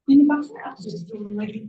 Ini pakai akses lagi.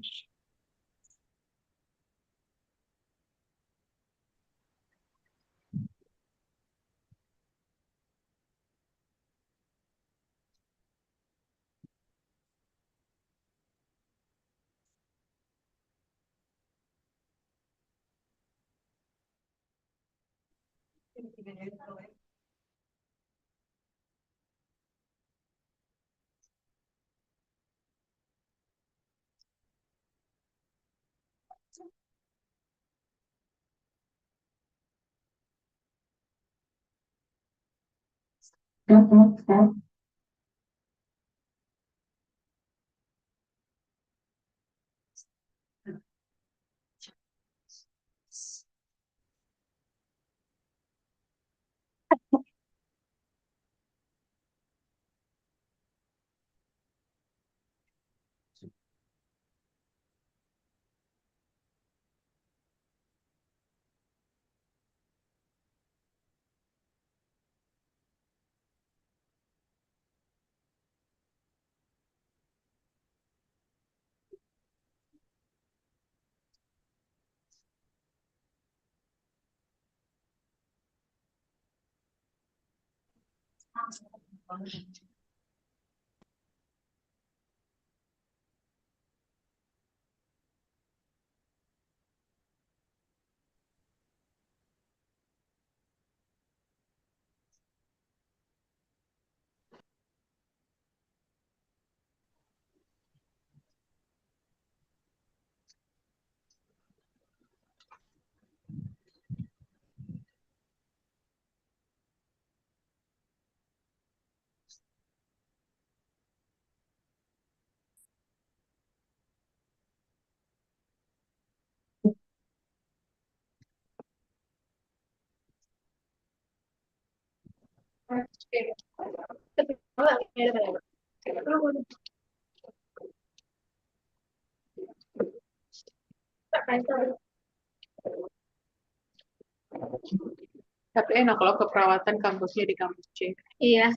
Tapi enak kalau keperawatan kampusnya di kampus C. Iya.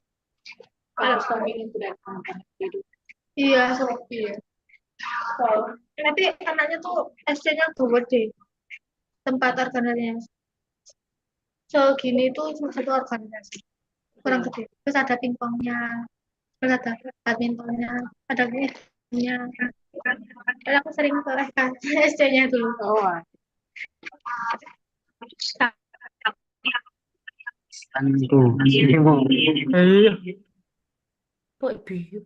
Kampus kami yang tidak akan hidup. Iya, iya. Nanti anaknya tuh SC-nya gede, tempat organisasi. Segini tuh cuma satu organisasi, kurang gede. Terus ada pingpongnya, terus ada badmintonnya, ada gamenya, Karena aku sering ke SC-nya dulu. Oh, Tentu. Ini mau. Iya. Kok biu?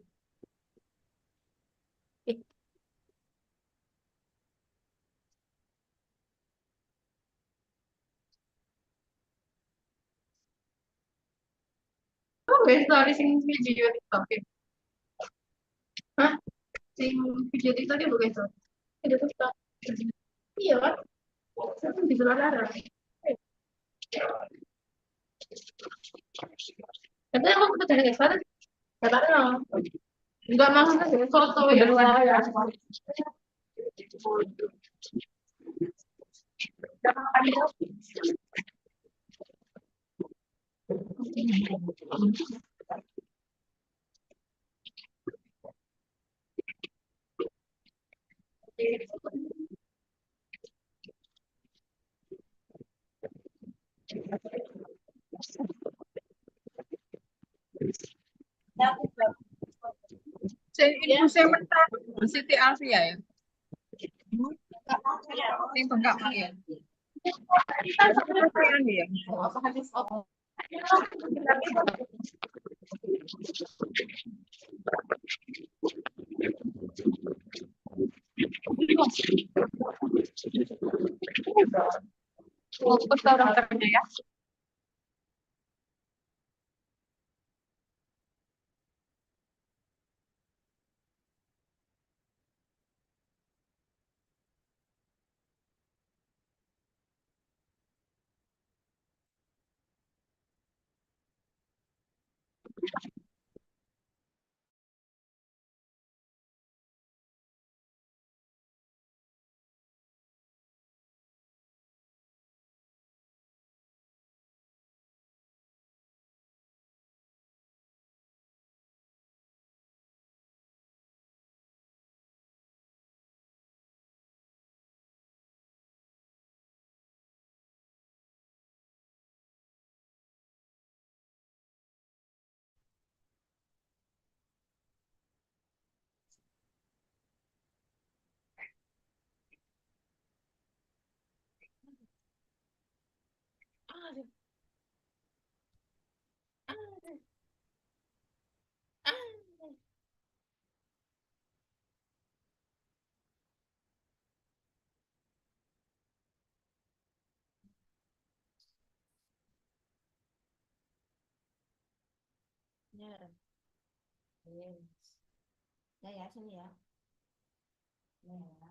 Eh, Oh, story sing video TikTok. Hah? Sing video TikTok itu bukan story. Video TikTok. Iya kan? Itu di larang. Tapi aku ketemu dari story. Katanya enggak maksudnya dari foto ya. ya. Infus yang mentah Siti Alfia ya. Ini bengkak ya. Fokus orang kerja ya. Ya, yes. Ya, ya, sini ya. Ya.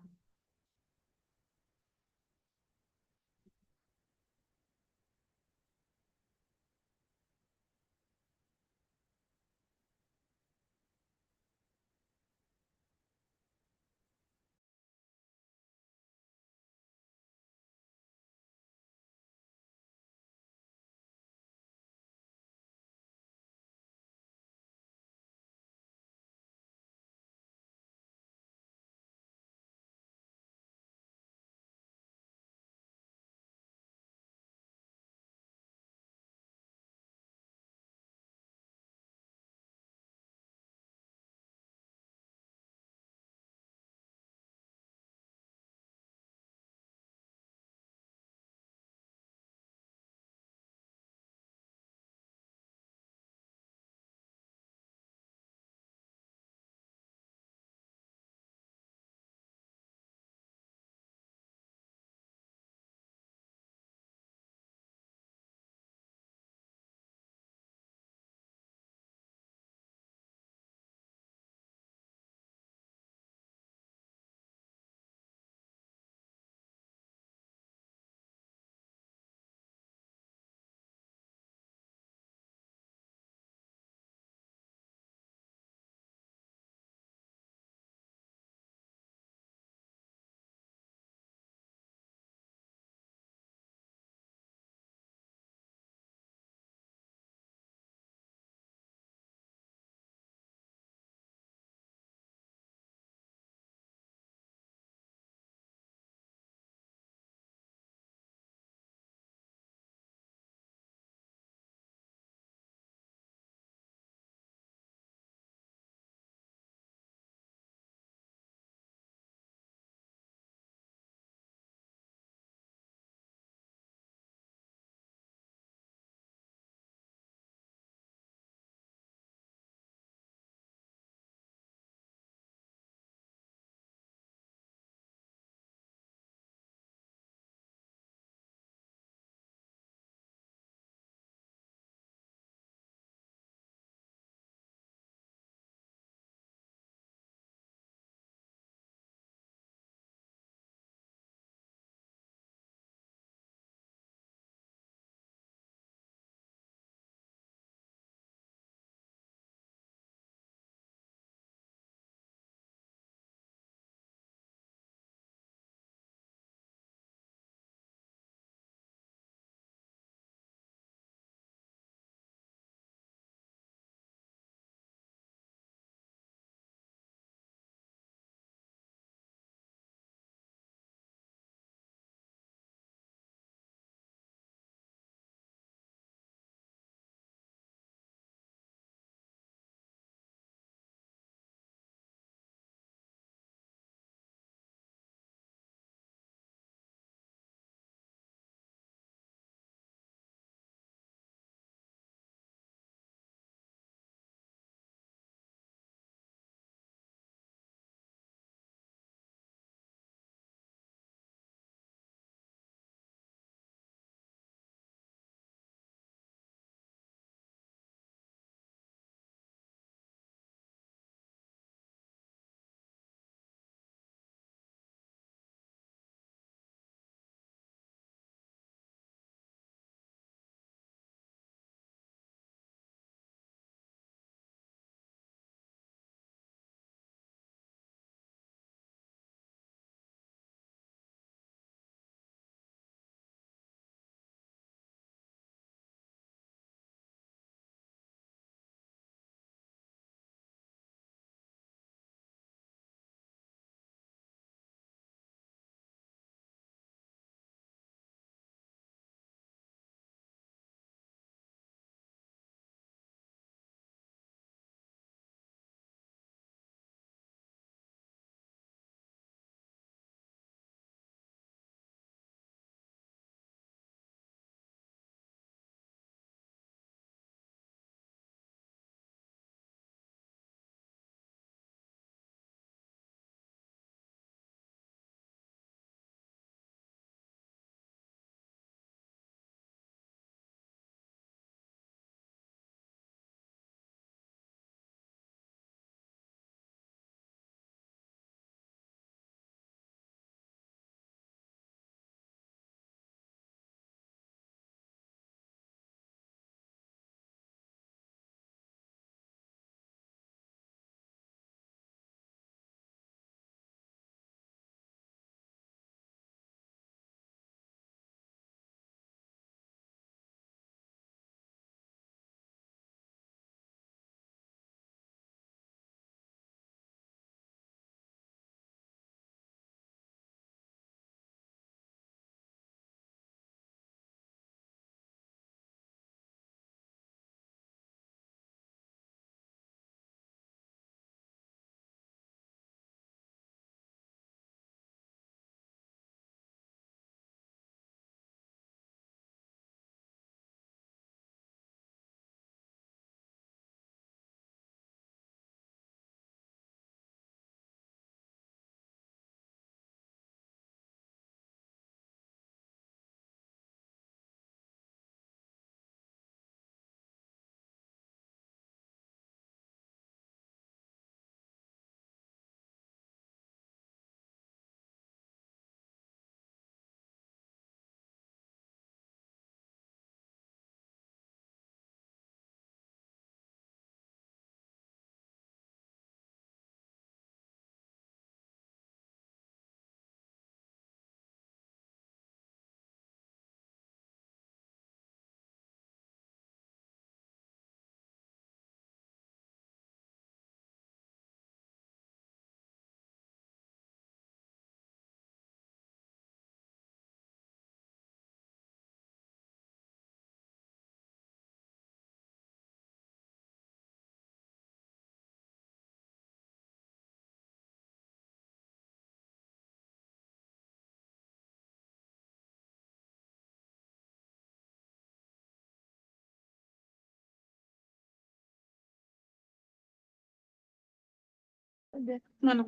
Mana?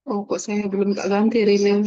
Oh, kok saya belum tak ganti email.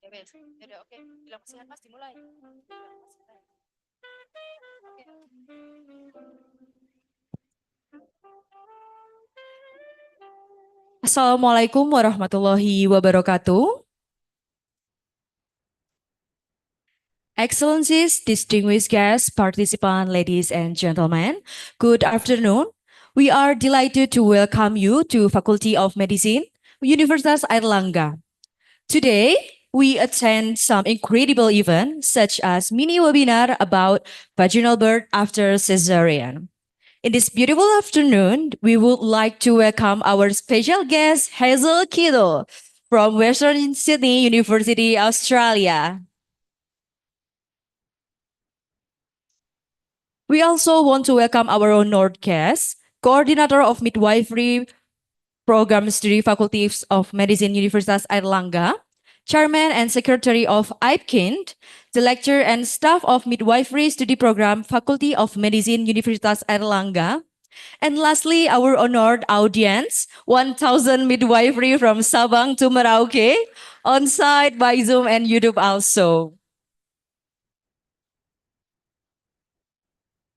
Ya wes, yaudah oke. Bilang kasihan Mas dimulai. Assalamualaikum warahmatullahi wabarakatuh. Excellencies, distinguished guests, participants, ladies and gentlemen, good afternoon. We are delighted to welcome you to Faculty of Medicine, Universitas Airlangga. Today, we attend some incredible events such as mini webinar about vaginal birth after Caesarean. In this beautiful afternoon, we would like to welcome our special guest, Hazel Keedle from Western Sydney University, Australia. We also want to welcome our honored guest, Coordinator of Midwifery Program Study Faculties of Medicine Universitas Airlangga, Chairman and Secretary of IPKIND, the lecturer and staff of Midwifery Study Program Faculty of Medicine Universitas Airlangga, and lastly, our honored audience, 1,000 midwifery from Sabang to Merauke, on site by Zoom and YouTube also.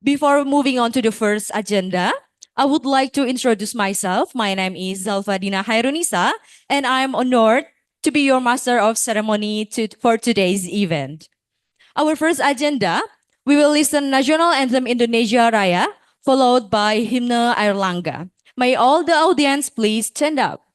Before moving on to the first agenda, I would like to introduce myself. My name is Zalfadina Hairunisa, and I'm honored to be your master of ceremony for today's event. Our first agenda, we will listen National Anthem Indonesia Raya, followed by Hymne Airlangga. May all the audience please stand up.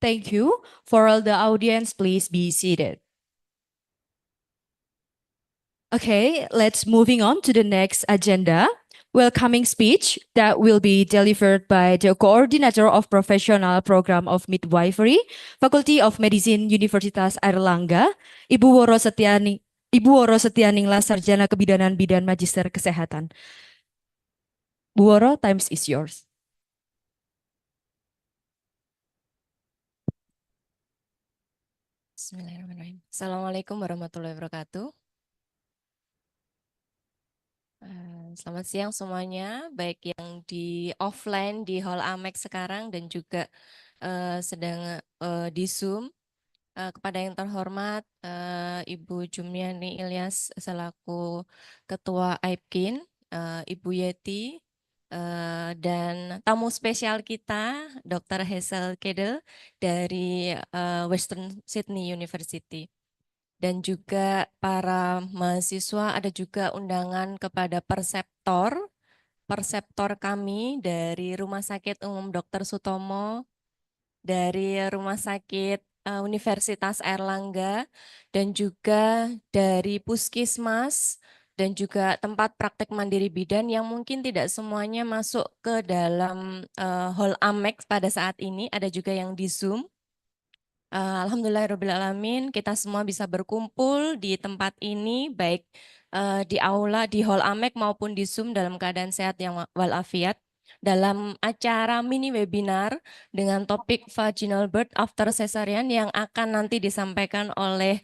Thank you. For all the audience, please be seated. Okay, let's moving on to the next agenda. Welcoming speech that will be delivered by the Coordinator of Professional Program of Midwifery, Faculty of Medicine, Universitas Airlangga, Ibu Woro Setianingla, Sarjana Kebidanan Bidan Magister Kesehatan. Bu Woro, times is yours. Bismillahirrahmanirrahim. Assalamualaikum warahmatullahi wabarakatuh. Selamat siang semuanya, baik yang di offline di Hall Amex sekarang dan juga sedang di Zoom. Kepada yang terhormat Ibu Jumiani Ilyas selaku Ketua AIPKIN, Ibu Yeti, dan tamu spesial kita Dr. Hazel Keedle dari Western Sydney University. Dan juga para mahasiswa, ada juga undangan kepada perseptor kami dari Rumah Sakit Umum Dr. Sutomo, dari Rumah Sakit Universitas Airlangga, dan juga dari Puskesmas, dan juga tempat praktek mandiri bidan yang mungkin tidak semuanya masuk ke dalam Hall Amex pada saat ini, ada juga yang di Zoom. Alhamdulillahirrahmanirrahim, kita semua bisa berkumpul di tempat ini, baik di aula, di Hall Amek maupun di Zoom dalam keadaan sehat yang walafiat, dalam acara mini webinar dengan topik Vaginal Birth After Caesarean yang akan nanti disampaikan oleh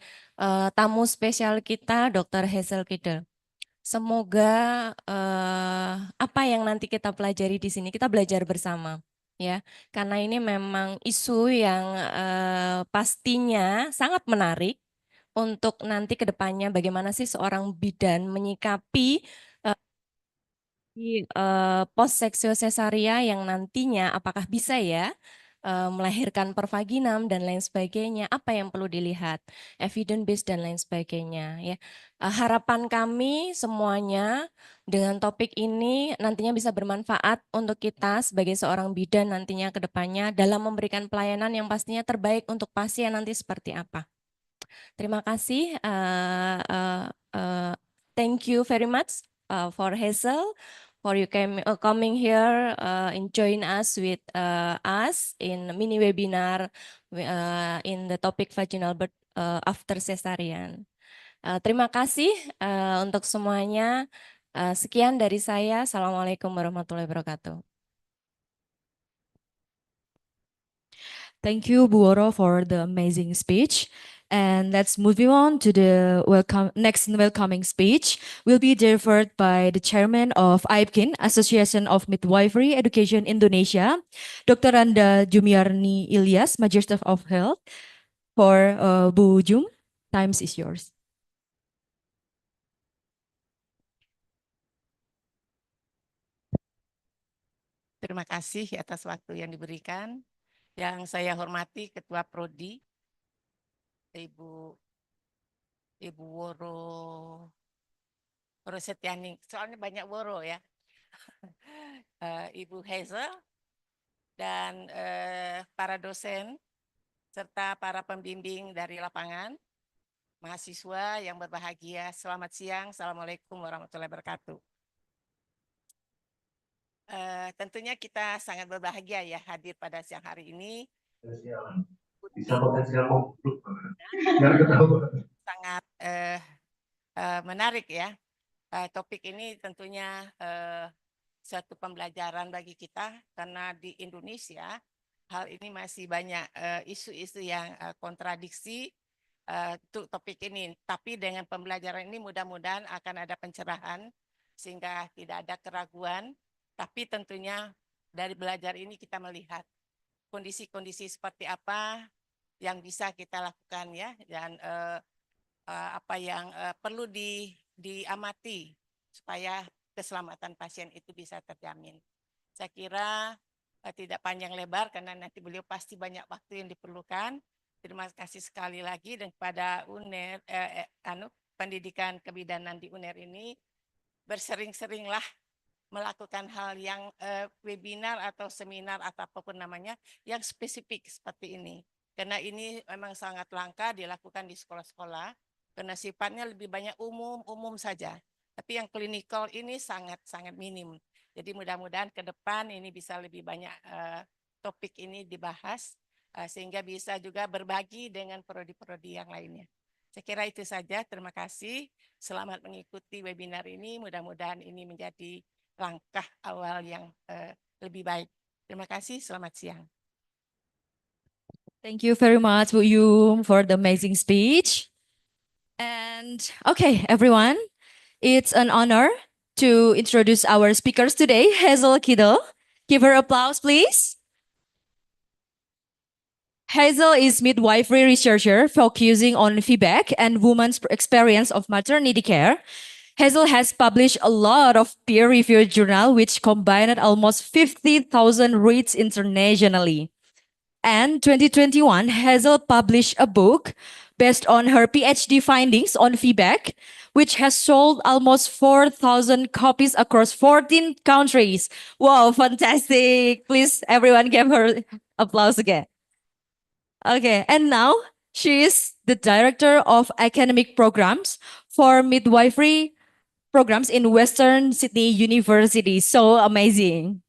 tamu spesial kita, Dr. Hazel Keedle. Semoga apa yang nanti kita pelajari di sini, kita belajar bersama. Ya, karena ini memang isu yang pastinya sangat menarik untuk nanti ke depannya bagaimana sih seorang bidan menyikapi post seksio cesaria yang nantinya apakah bisa ya melahirkan per vaginam dan lain sebagainya, apa yang perlu dilihat, evidence based dan lain sebagainya ya. Harapan kami semuanya dengan topik ini nantinya bisa bermanfaat untuk kita sebagai seorang bidan nantinya ke depannya dalam memberikan pelayanan yang pastinya terbaik untuk pasien nanti seperti apa. Terima kasih. Thank you very much for Hazel, for you coming here and join us with us in mini webinar in the topic vaginal birth after cesarean. Terima kasih untuk semuanya. Sekian dari saya. Assalamualaikum warahmatullahi wabarakatuh. Thank you, Bu Woro, for the amazing speech. And let's move on to the next welcoming speech. Will be delivered by the chairman of AIPKIN, Association of Midwifery Education Indonesia, Dr. Anda Jumiarni Ilyas, Magister of Health. For Bu Jum, times is yours. Terima kasih atas waktu yang diberikan. Yang saya hormati Ketua Prodi, Ibu Woro Setianing, soalnya banyak Woro ya. Ibu Hazel dan para dosen serta para pembimbing dari lapangan, mahasiswa yang berbahagia. Selamat siang. Assalamualaikum warahmatullahi wabarakatuh. Tentunya kita sangat berbahagia ya hadir pada siang hari ini. Sangat menarik ya. Topik ini tentunya suatu pembelajaran bagi kita karena di Indonesia hal ini masih banyak isu-isu yang kontradiksi untuk topik ini. Tapi dengan pembelajaran ini mudah-mudahan akan ada pencerahan sehingga tidak ada keraguan. Tapi tentunya dari belajar ini kita melihat kondisi-kondisi seperti apa yang bisa kita lakukan ya, dan apa yang perlu diamati supaya keselamatan pasien itu bisa terjamin. Saya kira tidak panjang lebar karena nanti beliau pasti banyak waktu yang diperlukan. Terima kasih sekali lagi, dan kepada UNER, pendidikan kebidanan di UNER ini bersering-seringlah melakukan hal yang webinar atau seminar atau apapun namanya yang spesifik seperti ini. Karena ini memang sangat langka dilakukan di sekolah-sekolah karena sifatnya lebih banyak umum saja. Tapi yang klinikal ini sangat minim. Jadi mudah-mudahan ke depan ini bisa lebih banyak topik ini dibahas sehingga bisa juga berbagi dengan prodi-prodi yang lainnya. Saya kira itu saja. Terima kasih. Selamat mengikuti webinar ini. Mudah-mudahan ini menjadi langkah awal yang lebih baik. Terima kasih, selamat siang. Thank you very much, Bu Yum, for the amazing speech. And okay, everyone, it's an honor to introduce our speakers today, Hazel Keedle. Give her applause, please. Hazel is midwifery researcher focusing on VBAC and women's experience of maternity care. Hazel has published a lot of peer-reviewed journal which combined almost 50,000 reads internationally. And 2021, Hazel published a book based on her PhD findings on feedback, which has sold almost 4,000 copies across 14 countries. Wow, fantastic. Please, everyone give her applause again. Okay, and now she is the director of academic programs for midwifery programs in Western Sydney University. So amazing.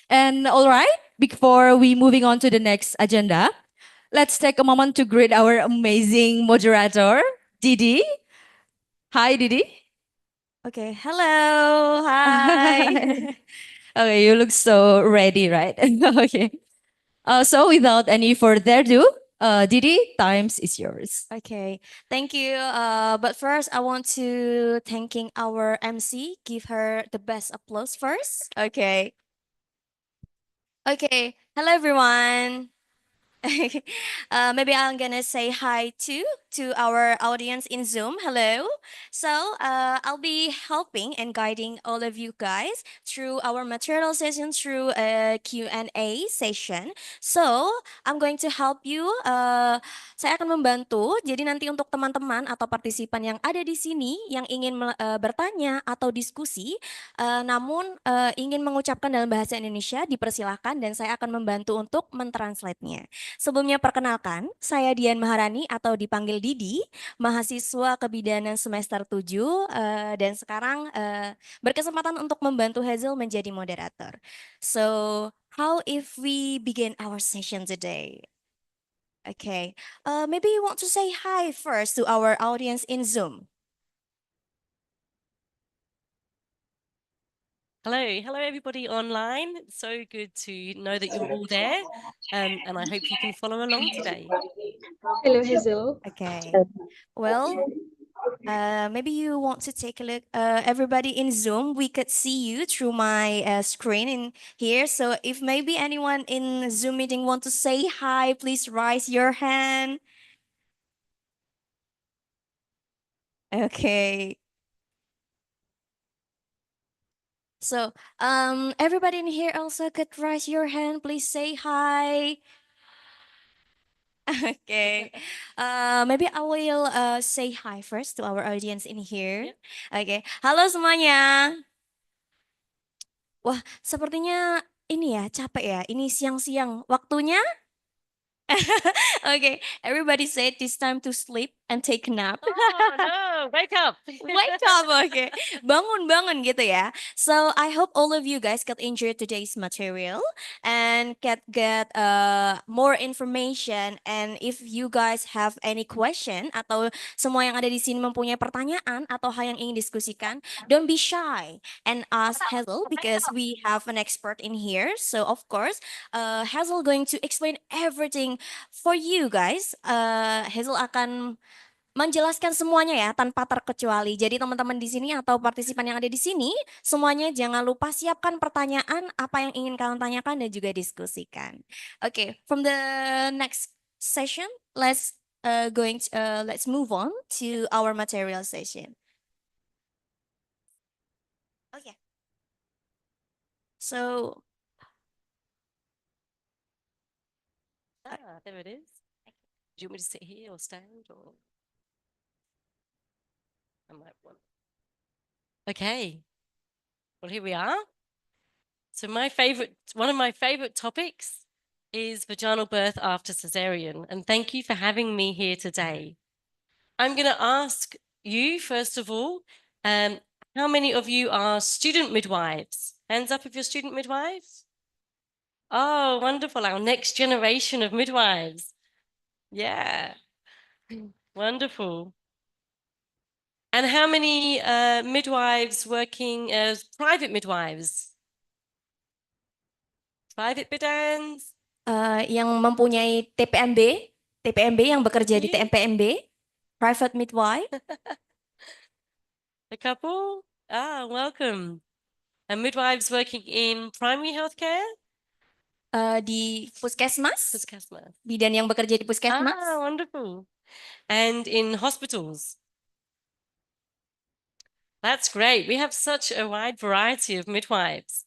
And all right, before we moving on to the next agenda, let's take a moment to greet our amazing moderator, Didi. Hi, Didi. Okay, hello, hi. Okay, you look so ready, right? Okay. So without any further ado, Didi, times is yours. Okay, thank you. But first, I want to thanking our MC. Give her the best applause first. Okay. Okay. Hello, everyone. Maybe I'm gonna say hi to our audience in Zoom. Hello. So I'll be helping and guiding all of you guys through our material session through a Q&A session. So I'm going to help you. Saya akan membantu. Jadi nanti untuk teman-teman atau partisipan yang ada di sini yang ingin bertanya atau diskusi, namun ingin mengucapkan dalam bahasa Indonesia, dipersilahkan dan saya akan membantu untuk mentranslate-nya. Sebelumnya perkenalkan, saya Dian Maharani atau dipanggil Didi, mahasiswa kebidanan semester 7 dan sekarang berkesempatan untuk membantu Hazel menjadi moderator. So, how if we begin our session today? Okay, maybe you want to say hi first to our audience in Zoom. Hello everybody online. It's so good to know that you're all there, and I hope you can follow along today. Hello, Hazel. Okay, well, maybe you want to take a look. Everybody in Zoom, we could see you through my screen in here. So if maybe anyone in Zoom meeting want to say hi, please raise your hand. Okay. So everybody in here also could raise your hand. Please say hi. Okay. Maybe I will say hi first to our audience in here. Okay. Halo semuanya. Wah, sepertinya ini ya, capek ya. Ini siang-siang. Waktunya? Okay, everybody said it's time to sleep and take a nap. Oh no, wake up. Wake up, okay. Bangun gitu ya. So I hope all of you guys could enjoy today's material and get more information. And if you guys have any question atau semua yang ada di sini mempunyai pertanyaan atau hal yang ingin diskusikan, don't be shy and ask Hazel because we have an expert in here. So of course, Hazel going to explain everything for you guys. Hazel akan menjelaskan semuanya ya tanpa terkecuali. Jadi teman-teman di sini atau partisipan yang ada di sini, semuanya jangan lupa siapkan pertanyaan apa yang ingin kalian tanyakan dan juga diskusikan. Okay, from the next session, let's let's move on to our material session. Okay. So There it is. Do you want me to sit here or stand or? I might want. Okay. Well, here we are. So one of my favorite topics is vaginal birth after cesarean. And thank you for having me here today. I'm going to ask you, first of all, how many of you are student midwives? Hands up if you're student midwives. Oh, wonderful. Our next generation of midwives. Yeah. Wonderful. And how many midwives working as private midwives? Private bidans? Yang mempunyai TPMB yang bekerja di Yeah. TPMB, private midwife. A couple? Ah, welcome. And midwives working in primary healthcare? Di puskesmas, Puskesmas. bidan yang bekerja di puskesmas. Ah, wonderful. And in hospitals? That's great. We have such a wide variety of midwives.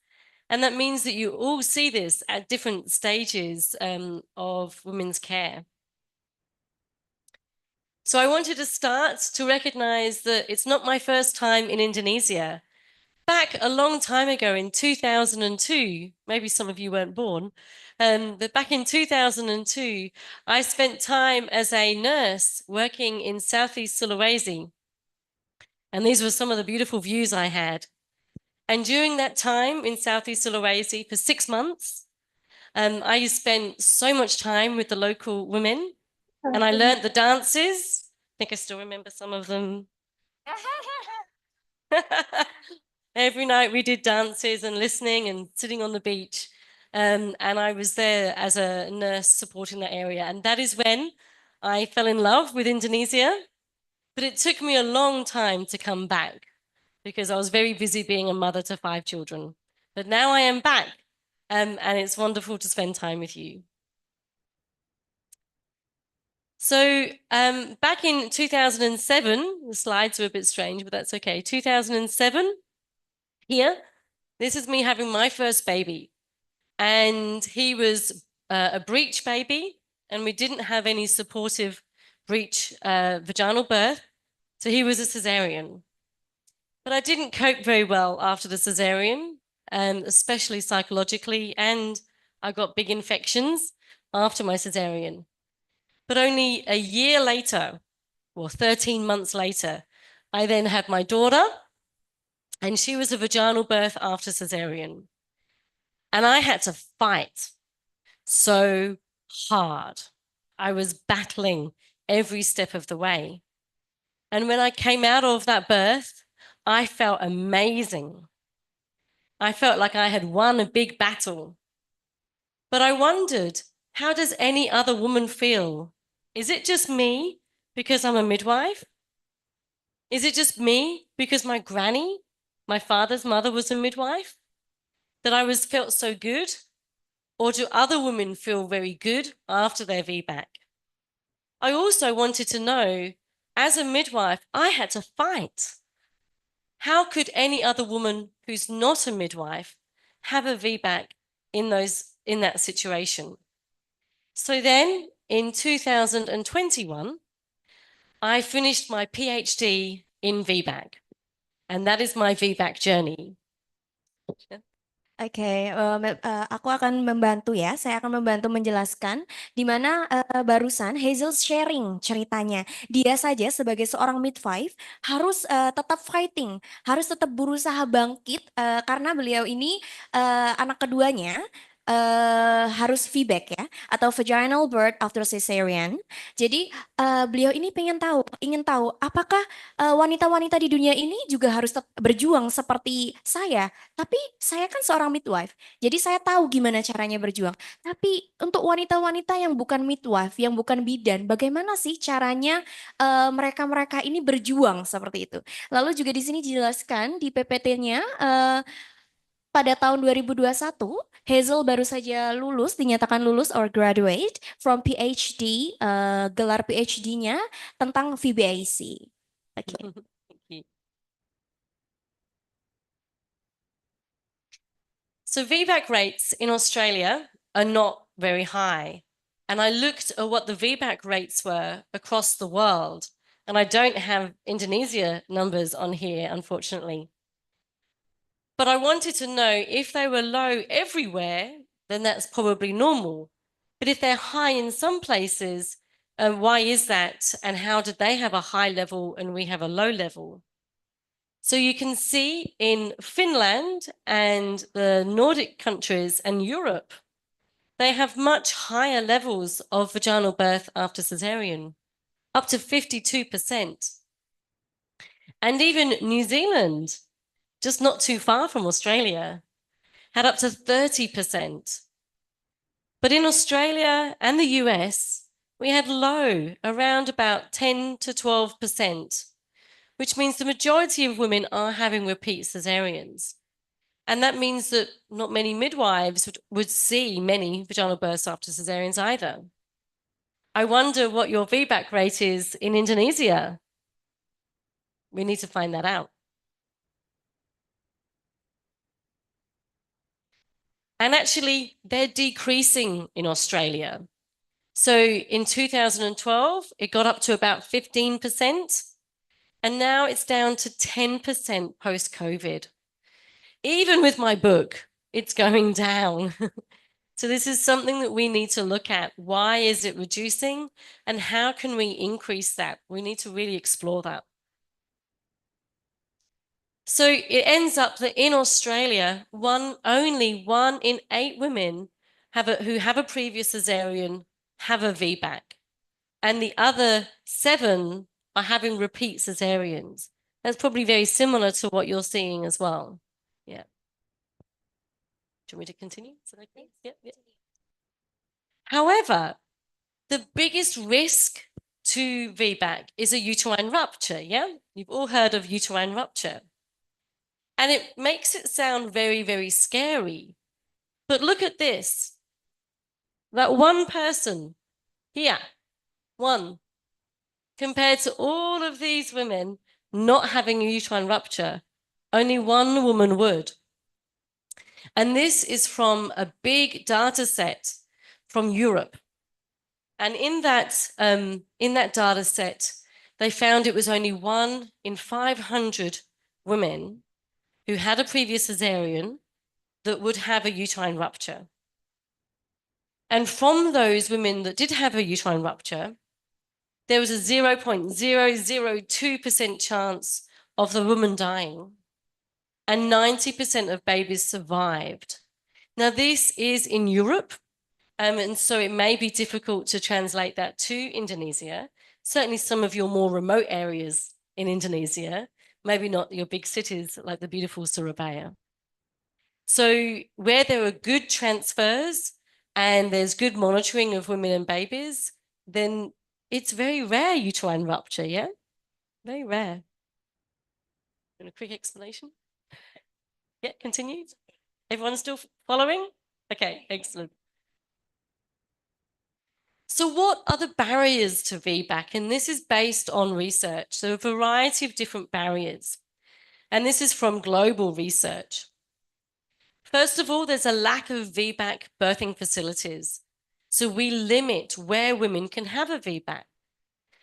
And that means that you all see this at different stages of women's care. So I wanted to start to recognize that it's not my first time in Indonesia. Back a long time ago in 2002, maybe some of you weren't born, but back in 2002, I spent time as a nurse working in Southeast Sulawesi. And these were some of the beautiful views I had. And during that time in Southeast Sulawesi for 6 months, I spent so much time with the local women and I learned the dances. I think I still remember some of them. Every night we did dances and listening and sitting on the beach. And I was there as a nurse supporting that area. And that is when I fell in love with Indonesia. But it took me a long time to come back because I was very busy being a mother to 5 children. But now I am back, and it's wonderful to spend time with you. So back in 2007, the slides are a bit strange, but that's okay. 2007, here, this is me having my first baby. And he was a breech baby, and we didn't have any supportive breech vaginal birth. So he was a Caesarean. But I didn't cope very well after the Caesarean, especially psychologically, and I got big infections after my Caesarean. But only a year later, or 13 months later, I then had my daughter, and she was a vaginal birth after Caesarean. And I had to fight so hard. I was battling every step of the way. And when I came out of that birth, I felt amazing. I felt like I had won a big battle. But I wondered, how does any other woman feel? Is it just me because I'm a midwife? Is it just me because my granny, my father's mother, was a midwife, that I felt so good? Or do other women feel very good after their VBAC? I also wanted to know, as a midwife, I had to fight. How could any other woman who's not a midwife have a VBAC in that situation? So then in 2021, I finished my PhD in VBAC, and that is my VBAC journey. Oke, aku akan membantu ya. Saya akan membantu menjelaskan di mana barusan Hazel sharing ceritanya. Dia saja sebagai seorang midwife harus tetap fighting, harus tetap berusaha bangkit karena beliau ini anak keduanya harus VBAC ya, atau vaginal birth after cesarean. Jadi beliau ini ingin tahu apakah wanita-wanita di dunia ini juga harus berjuang seperti saya. Tapi saya kan seorang midwife, jadi saya tahu gimana caranya berjuang. Tapi untuk wanita-wanita yang bukan midwife, yang bukan bidan, bagaimana sih caranya mereka-mereka ini berjuang seperti itu? Lalu juga di sini dijelaskan di PPT-nya pada tahun 2021, Hazel baru saja dinyatakan lulus or graduate from PhD, gelar PhD-nya tentang VBAC. Oke. So VBAC rates in Australia are not very high. And I looked at what the VBAC rates were across the world. And I don't have Indonesia numbers on here, unfortunately. But I wanted to know if they were low everywhere, then that's probably normal. But if they're high in some places, why is that? And how did they have a high level and we have a low level? So you can see in Finland and the Nordic countries and Europe, they have much higher levels of vaginal birth after cesarean, up to 52%. And even New Zealand, just not too far from Australia, had up to 30%. But in Australia and the US, we had low, around about 10 to 12%, which means the majority of women are having repeat cesareans. And that means that not many midwives would see many vaginal births after cesareans either. I wonder what your VBAC rate is in Indonesia. We need to find that out. And actually, they're decreasing in Australia. So in 2012, it got up to about 15%, and now it's down to 10% post-COVID. Even with my book, it's going down. So this is something that we need to look at. Why is it reducing, and how can we increase that? We need to really explore that. So it ends up that in Australia, only 1 in 8 women who have a previous cesarean have a VBAC, and the other 7 are having repeat cesareans. That's probably very similar to what you're seeing as well. Yeah. Do you want me to continue? Is that okay? Yep. However, the biggest risk to VBAC is a uterine rupture. Yeah, you've all heard of uterine rupture. And it makes it sound very, very scary. But look at this. That one person here, one, compared to all of these women not having a uterine rupture, only one woman would. And this is from a big data set from Europe. And in that data set, they found it was only 1 in 500 women who had a previous cesarean that would have a uterine rupture. And from those women that did have a uterine rupture, there was a 0.002% chance of the woman dying, and 90% of babies survived. Now, this is in Europe, and so it may be difficult to translate that to Indonesia. Certainly some of your more remote areas in Indonesia, maybe not your big cities like the beautiful Surabaya. So where there are good transfers and there's good monitoring of women and babies, then it's very rare uterine rupture, yeah? Very rare. A quick explanation? Yeah, continue. Everyone still following? Okay, excellent. So what are the barriers to VBAC? And this is based on research, so a variety of different barriers. And this is from global research. First of all, there's a lack of VBAC birthing facilities. So we limit where women can have a VBAC.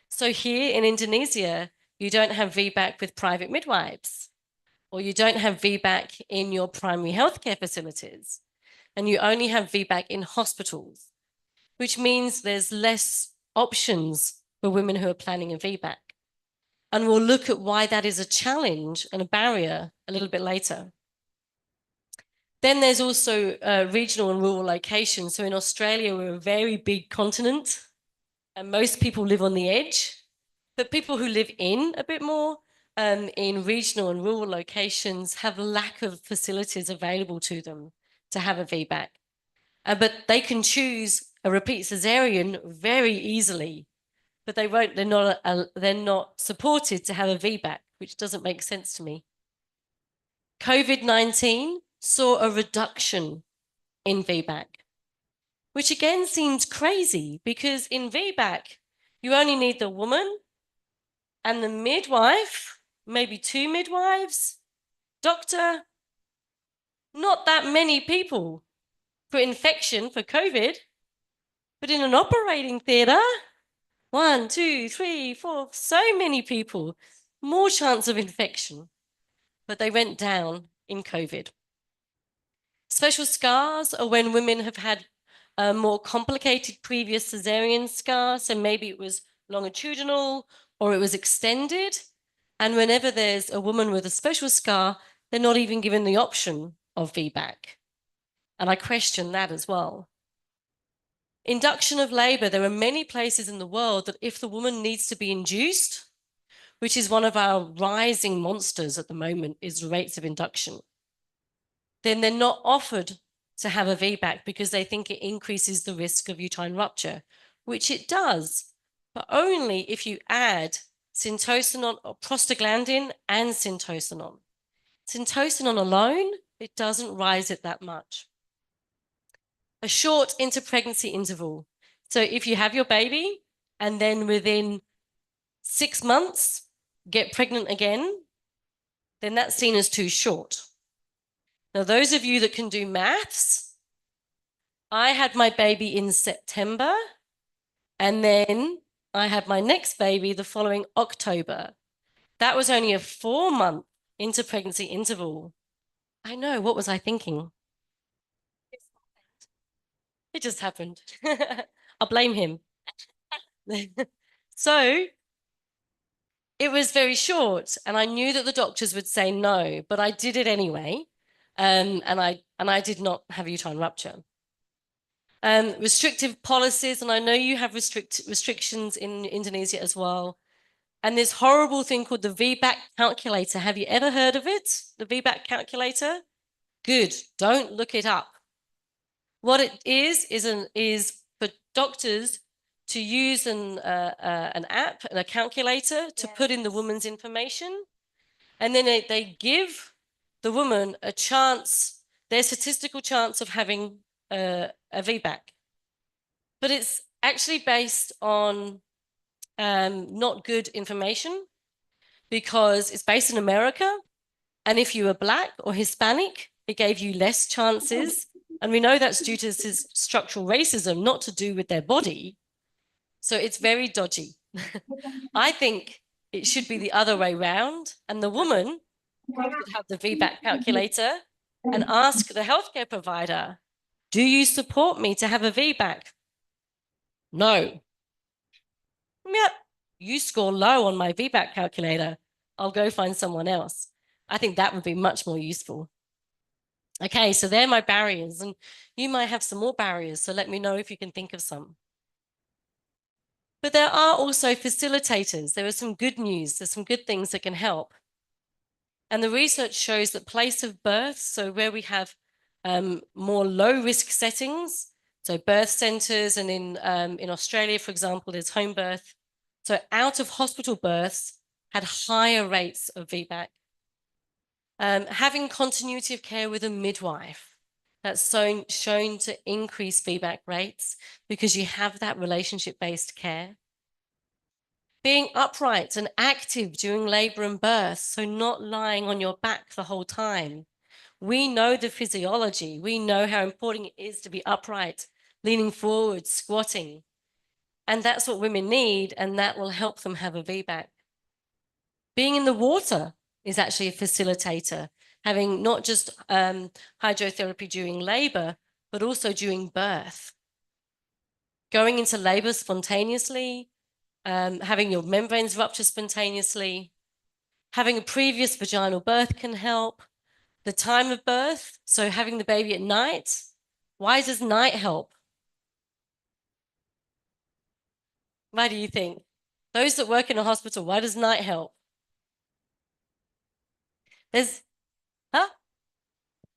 So here in Indonesia, you don't have VBAC with private midwives, or you don't have VBAC in your primary healthcare facilities, and you only have VBAC in hospitals, which means there's less options for women who are planning a VBAC. And we'll look at why that is a challenge and a barrier a little bit later. Then there's also regional and rural locations. So in Australia, we're a very big continent, and most people live on the edge. But people who live in a bit more in regional and rural locations have a lack of facilities available to them to have a VBAC. But they can choose a repeat cesarean very easily, but they're not supported to have a VBAC, which doesn't make sense to me. COVID-19 saw a reduction in VBAC, which again seems crazy because in VBAC, you only need the woman and the midwife, maybe 2 midwives, doctor, not that many people for infection for COVID, but in an operating theatre, 1, 2, 3, 4, so many people, more chance of infection, but they went down in COVID. Special scars are when women have had a more complicated previous cesarean scar, so maybe it was longitudinal or it was extended, and whenever there's a woman with a special scar, they're not even given the option of VBAC. And I question that as well. Induction of labor, there are many places in the world that if the woman needs to be induced, which is one of our rising monsters at the moment, is rates of induction, then they're not offered to have a VBAC because they think it increases the risk of uterine rupture, which it does, but only if you add syntocinon or prostaglandin and syntocinon. Syntocinon alone, it doesn't rise it that much. A short interpregnancy interval. So if you have your baby and then within 6 months get pregnant again, then that's seen as too short. Now, those of you that can do maths, I had my baby in September, and then I had my next baby the following October. That was only a 4-month interpregnancy interval. I know, what was I thinking? It just happened. I'll blame him. So it was very short, and I knew that the doctors would say no, but I did it anyway. And I did not have uterine rupture. Restrictive policies, and I know you have restrictions in Indonesia as well. And this horrible thing called the VBAC calculator. Have you ever heard of it? The VBAC calculator? Good. Don't look it up. What it is for doctors to use an app and a calculator to put in the woman's information, and then they give the woman a chance, their statistical chance of having a VBAC. But it's actually based on not good information, because it's based in America, and if you were Black or Hispanic, it gave you less chances. And we know that's due to structural racism, not to do with their body. So it's very dodgy. I think it should be the other way round, and the woman should have the VBAC calculator and ask the healthcare provider, do you support me to have a VBAC? No. Yep, you score low on my VBAC calculator. I'll go find someone else. I think that would be much more useful. Okay, so they're my barriers, and you might have some more barriers, so let me know if you can think of some. But there are also facilitators. There is some good news. There's some good things that can help. And the research shows that place of birth, so where we have more low-risk settings, so birth centers, and in Australia, for example, there's home birth. So out-of-hospital births had higher rates of VBAC. Having continuity of care with a midwife, that's shown to increase VBAC rates because you have that relationship-based care. Being upright and active during labor and birth, so not lying on your back the whole time. We know the physiology. We know how important it is to be upright, leaning forward, squatting. And that's what women need, and that will help them have a VBAC. Being in the water is actually a facilitator, having not just hydrotherapy during labor, but also during birth. Going into labor spontaneously, having your membranes rupture spontaneously, having a previous vaginal birth can help. The time of birth, so having the baby at night. Why does night help? Why do you think? Those that work in a hospital, why does night help?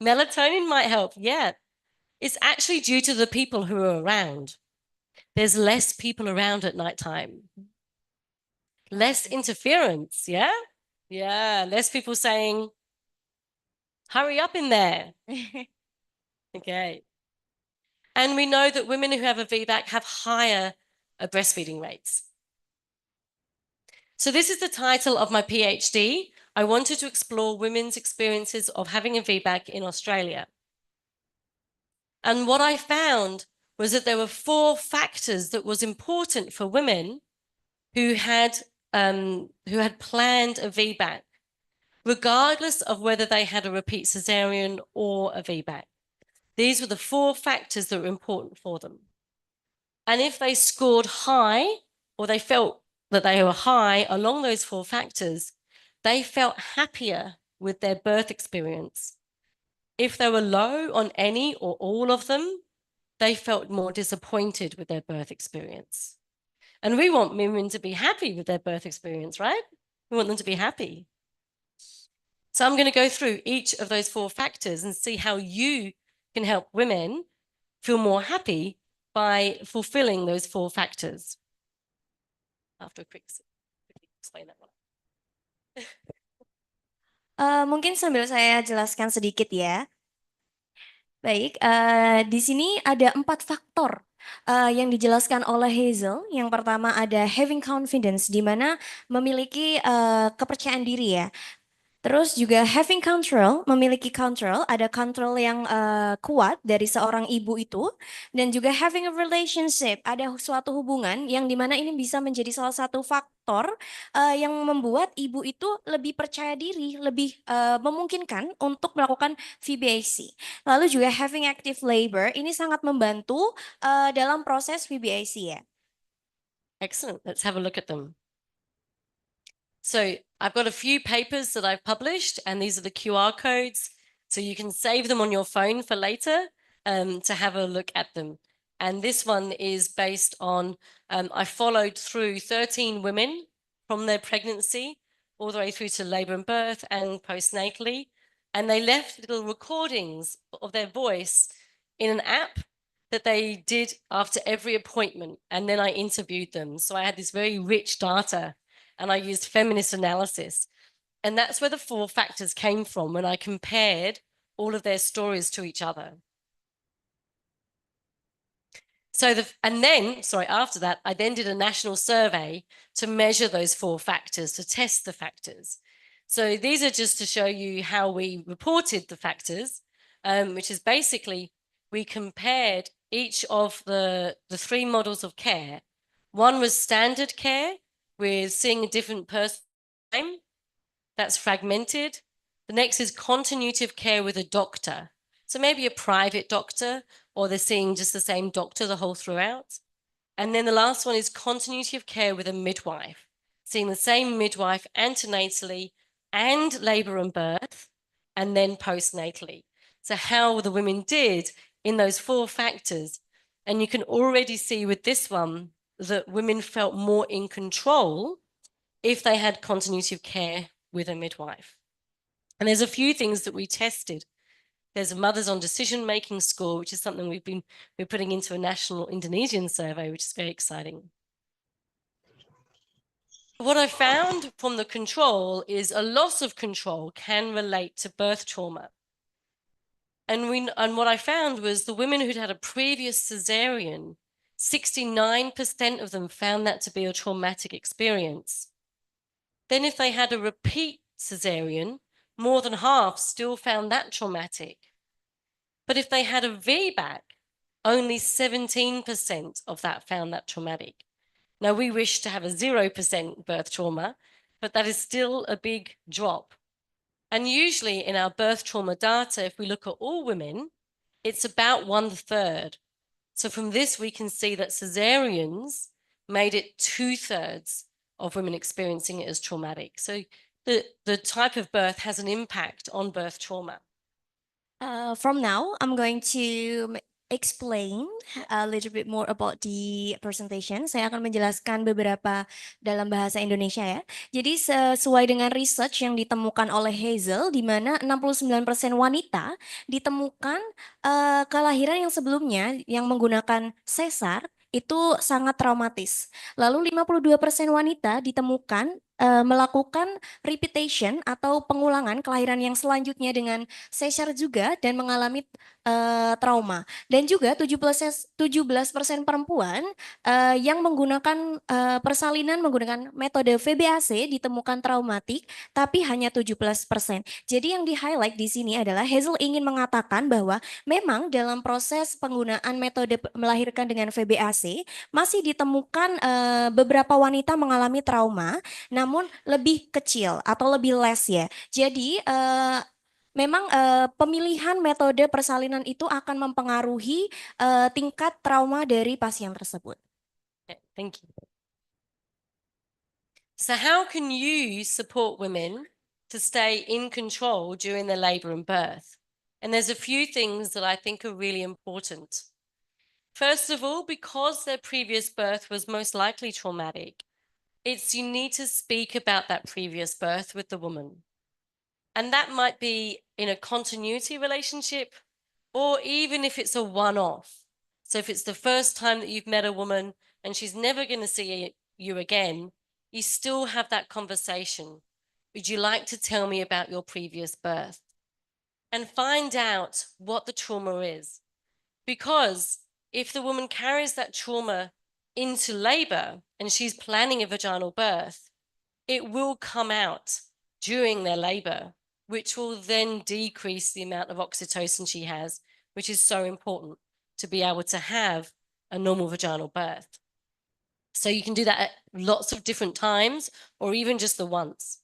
Melatonin might help, yeah. It's actually due to the people who are around. There's less people around at nighttime. Less interference, yeah? Yeah, less people saying, hurry up in there. Okay. And we know that women who have a VBAC have higher breastfeeding rates. So this is the title of my PhD. I wanted to explore women's experiences of having a VBAC in Australia. And what I found was that there were 4 factors that was important for women who had planned a VBAC, regardless of whether they had a repeat caesarean or a VBAC. These were the 4 factors that were important for them. And if they scored high, or they felt that they were high along those 4 factors, they felt happier with their birth experience. If they were low on any or all of them, they felt more disappointed with their birth experience. And we want women to be happy with their birth experience, right? We want them to be happy. So I'm going to go through each of those 4 factors and see how you can help women feel more happy by fulfilling those 4 factors. After a quick explain that one. Mungkin sambil saya jelaskan sedikit ya. Baik, di sini ada 4 faktor yang dijelaskan oleh Hazel. Yang pertama ada having confidence, di mana memiliki kepercayaan diri ya. Terus juga having control, memiliki control, ada control yang kuat dari seorang ibu itu. Dan juga having a relationship, ada suatu hubungan yang dimana ini bisa menjadi salah satu faktor yang membuat ibu itu lebih percaya diri, lebih memungkinkan untuk melakukan VBAC. Lalu juga having active labor, ini sangat membantu dalam proses VBAC ya. Excellent. Let's have a look at them. So I've got a few papers that I've published, and these are the QR codes. So you can save them on your phone for later to have a look at them. And this one is based on, I followed through 13 women from their pregnancy all the way through to labor and birth and postnatally. And they left little recordings of their voice in an app that they did after every appointment. And then I interviewed them. So I had this very rich data, and I used feminist analysis. And that's where the 4 factors came from when I compared all of their stories to each other. So after that, I then did a national survey to measure those 4 factors, to test the factors. So these are just to show you how we reported the factors, which is basically we compared each of the 3 models of care. One was standard care, with seeing a different person. That's fragmented. The next is continuity of care with a doctor. So maybe a private doctor, or they're seeing just the same doctor the whole throughout. And then the last one is continuity of care with a midwife, seeing the same midwife antenatally and labor and birth, and then postnatally. So how the women did in those 4 factors. And you can already see with this one that women felt more in control if they had continuity of care with a midwife. And there's a few things that we tested. There's a mothers on decision-making score, which is something we're putting into a national Indonesian survey, which is very exciting. What I found from the control is a loss of control can relate to birth trauma. And what I found was the women who'd had a previous cesarean, 69% of them found that to be a traumatic experience. Then if they had a repeat cesarean, more than half still found that traumatic. But if they had a VBAC, only 17% of that found that traumatic. Now, we wish to have a 0% birth trauma, but that is still a big drop. And usually in our birth trauma data, if we look at all women, it's about 1/3. So from this, we can see that cesareans made it 2/3 of women experiencing it as traumatic. So the type of birth has an impact on birth trauma. From now, I'm going to explain a little bit more about the presentation. Saya akan menjelaskan beberapa dalam bahasa Indonesia ya. Jadi sesuai dengan research yang ditemukan oleh Hazel, di mana 69% wanita ditemukan kelahiran yang sebelumnya yang menggunakan sesar itu sangat traumatis. Lalu 52% wanita ditemukan melakukan repetition atau pengulangan kelahiran yang selanjutnya dengan sesar juga dan mengalami trauma. Dan juga 17% perempuan yang menggunakan persalinan menggunakan metode VBAC ditemukan traumatik, tapi hanya 17%. Jadi yang di-highlight di sini adalah Hazel ingin mengatakan bahwa memang dalam proses penggunaan metode melahirkan dengan VBAC masih ditemukan beberapa wanita mengalami trauma, namun lebih kecil atau lebih less ya. Jadi memang pemilihan metode persalinan itu akan mempengaruhi tingkat trauma dari pasien tersebut. Thank you. So how can you support women to stay in control during their labor and birth? And there's a few things that I think are really important. First of all, because their previous birth was most likely traumatic, It's you need to speak about that previous birth with the woman. And that might be in a continuity relationship, or even if it's a one-off. So if it's the first time that you've met a woman and she's never going to see you again, you still have that conversation. Would you like to tell me about your previous birth? And find out what the trauma is. Because if the woman carries that trauma into labor and she's planning a vaginal birth, it will come out during their labor, which will then decrease the amount of oxytocin she has, which is so important to be able to have a normal vaginal birth. So you can do that at lots of different times or even just the once.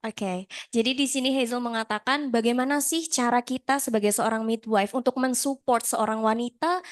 Oke, jadi di sini Hazel mengatakan bagaimana sih cara kita sebagai seorang midwife untuk mensupport seorang wanita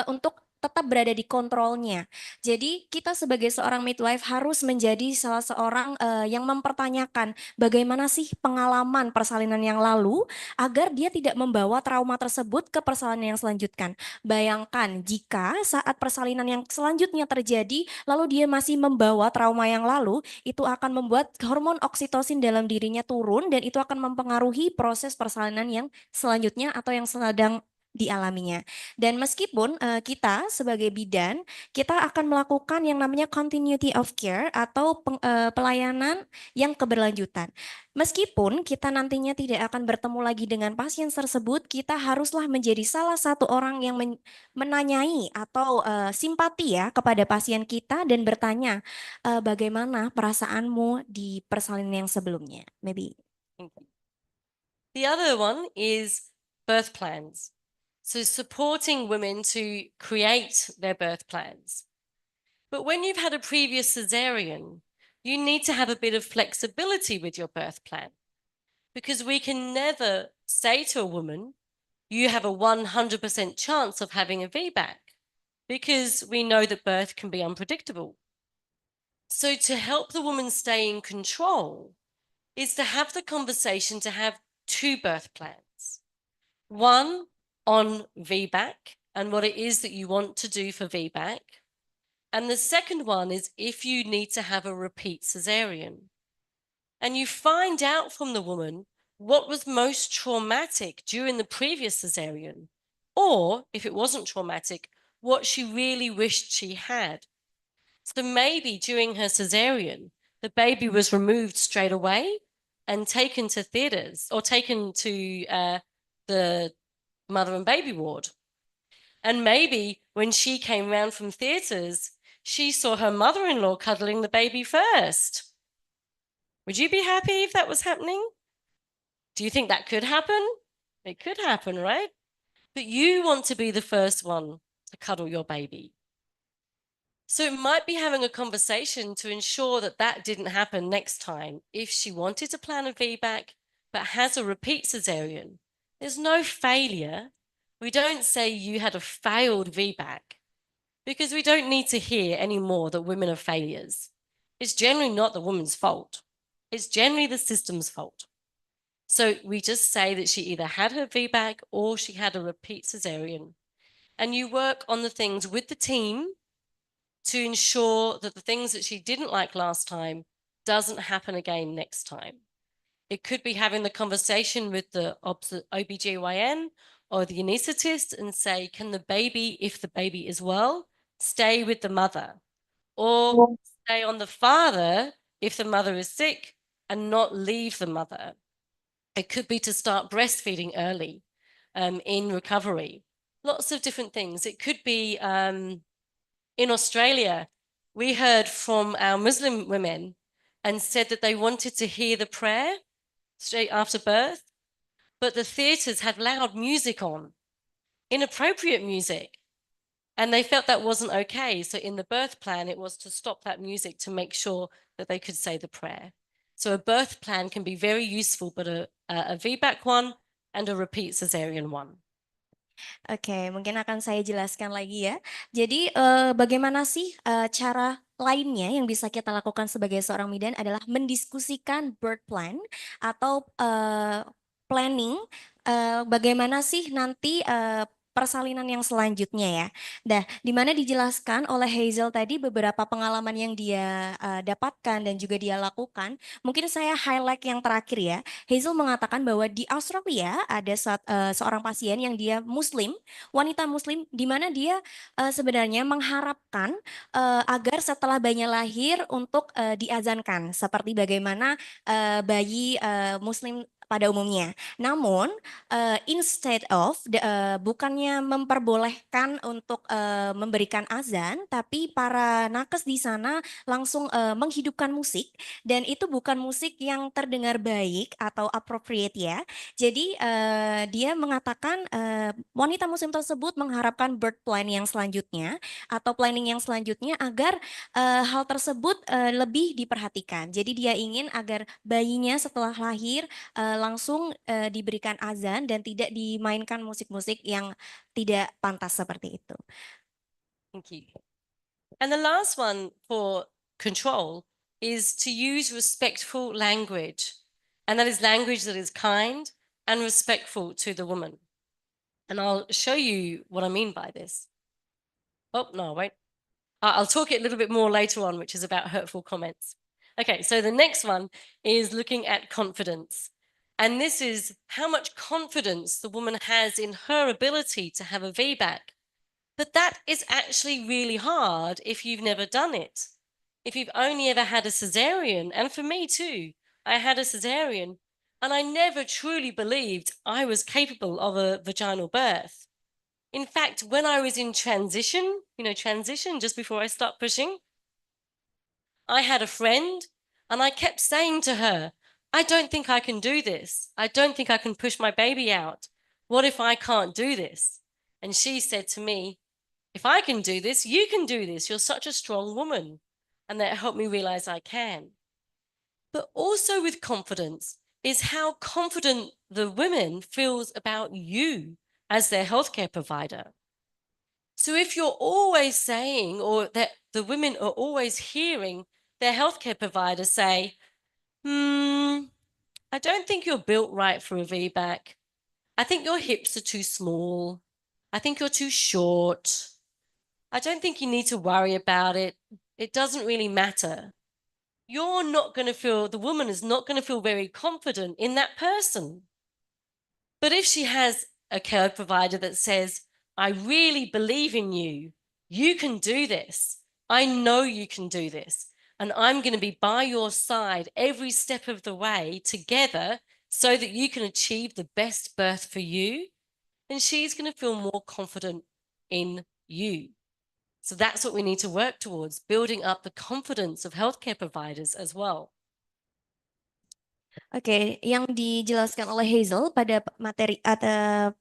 untuk tetap berada di kontrolnya. Jadi kita sebagai seorang midwife harus menjadi salah seorang yang mempertanyakan bagaimana sih pengalaman persalinan yang lalu agar dia tidak membawa trauma tersebut ke persalinan yang selanjutnya. Bayangkan jika saat persalinan yang selanjutnya terjadi lalu dia masih membawa trauma yang lalu, itu akan membuat hormon oksitosin dalam dirinya turun dan itu akan mempengaruhi proses persalinan yang selanjutnya atau yang sedang dialaminya. Dan meskipun kita sebagai bidan, kita akan melakukan yang namanya continuity of care atau pelayanan yang keberlanjutan. Meskipun kita nantinya tidak akan bertemu lagi dengan pasien tersebut, kita haruslah menjadi salah satu orang yang menanyai atau simpati ya kepada pasien kita dan bertanya bagaimana perasaanmu di persalinan yang sebelumnya. Maybe. The other one is birth plans. So supporting women to create their birth plans. But when you've had a previous cesarean, you need to have a bit of flexibility with your birth plan, because we can never say to a woman, you have a 100% chance of having a VBAC, because we know that birth can be unpredictable. So to help the woman stay in control is to have the conversation to have two birth plans. One on VBAC and what it is that you want to do for VBAC. And the second one is if you need to have a repeat cesarean. And you find out from the woman what was most traumatic during the previous cesarean, or if it wasn't traumatic, what she really wished she had. So maybe during her cesarean, the baby was removed straight away and taken to theatres or taken to the mother and baby ward. And maybe when she came round from theatres, she saw her mother-in-law cuddling the baby first. Would you be happy if that was happening? Do you think that could happen? It could happen, right? But you want to be the first one to cuddle your baby. So it might be having a conversation to ensure that that didn't happen next time. If she wanted to plan a VBAC but has a repeat cesarean, there's no failure. We don't say you had a failed VBAC, because we don't need to hear anymore that women are failures. It's generally not the woman's fault. It's generally the system's fault. So we just say that she either had her VBAC or she had a repeat cesarean. And you work on the things with the team to ensure that the things that she didn't like last time doesn't happen again next time. It could be having the conversation with the OBGYN or the anaesthetist and say, can the baby, if the baby is well, stay with the mother? Or stay on the father if the mother is sick and not leave the mother. It could be to start breastfeeding early in recovery. Lots of different things. It could be in Australia, we heard from our Muslim women and said that they wanted to hear the prayer straight after birth, but the theatres had loud music on, inappropriate music, and they felt that wasn't okay. So in the birth plan, it was to stop that music to make sure that they could say the prayer. So a birth plan can be very useful, but a VBAC one and a repeat cesarean one. Oke, mungkin akan saya jelaskan lagi ya. Jadi bagaimana sih cara lainnya yang bisa kita lakukan sebagai seorang bidan adalah mendiskusikan birth plan atau planning bagaimana sih nanti persalinan yang selanjutnya ya. Nah, di mana dijelaskan oleh Hazel tadi beberapa pengalaman yang dia dapatkan dan juga dia lakukan. Mungkin saya highlight yang terakhir ya. Hazel mengatakan bahwa di Australia ada seorang pasien yang dia Muslim, wanita Muslim, di mana dia sebenarnya mengharapkan agar setelah bayinya lahir untuk diazankan, seperti bagaimana bayi Muslim pada umumnya. Namun, instead of bukannya memperbolehkan untuk memberikan azan, tapi para nakes di sana langsung menghidupkan musik, dan itu bukan musik yang terdengar baik atau appropriate ya. Jadi dia mengatakan wanita Muslim tersebut mengharapkan birth plan yang selanjutnya atau planning yang selanjutnya agar hal tersebut lebih diperhatikan. Jadi dia ingin agar bayinya setelah lahir langsung diberikan azan dan tidak dimainkan musik-musik yang tidak pantas seperti itu. Thank you. And the last one for control is to use respectful language. And that is language that is kind and respectful to the woman. And I'll show you what I mean by this. Oh, no, I won't. I'll talk it a little bit more later on, which is about hurtful comments. Okay, so the next one is looking at confidence. And this is how much confidence the woman has in her ability to have a VBAC. But that is actually really hard if you've never done it. If you've only ever had a cesarean, and for me too, I had a cesarean, and I never truly believed I was capable of a vaginal birth. In fact, when I was in transition, transition just before I start pushing, I had a friend and I kept saying to her, I don't think I can do this. I don't think I can push my baby out. What if I can't do this? And she said to me, if I can do this, you can do this. You're such a strong woman. And that helped me realize I can. But also with confidence is how confident the women feels about you as their healthcare provider. So if you're always saying, or that the women are always hearing their healthcare provider say, I don't think you're built right for a VBAC. I think your hips are too small. I think you're too short. I don't think you need to worry about it. It doesn't really matter. You're not going to feel, the woman is not going to feel very confident in that person. But if she has a care provider that says, I really believe in you, you can do this. I know you can do this. And I'm going to be by your side every step of the way together so that you can achieve the best birth for you, then she's going to feel more confident in you. So that's what we need to work towards, building up the confidence of healthcare providers as well. Oke, yang dijelaskan oleh Hazel pada materi atau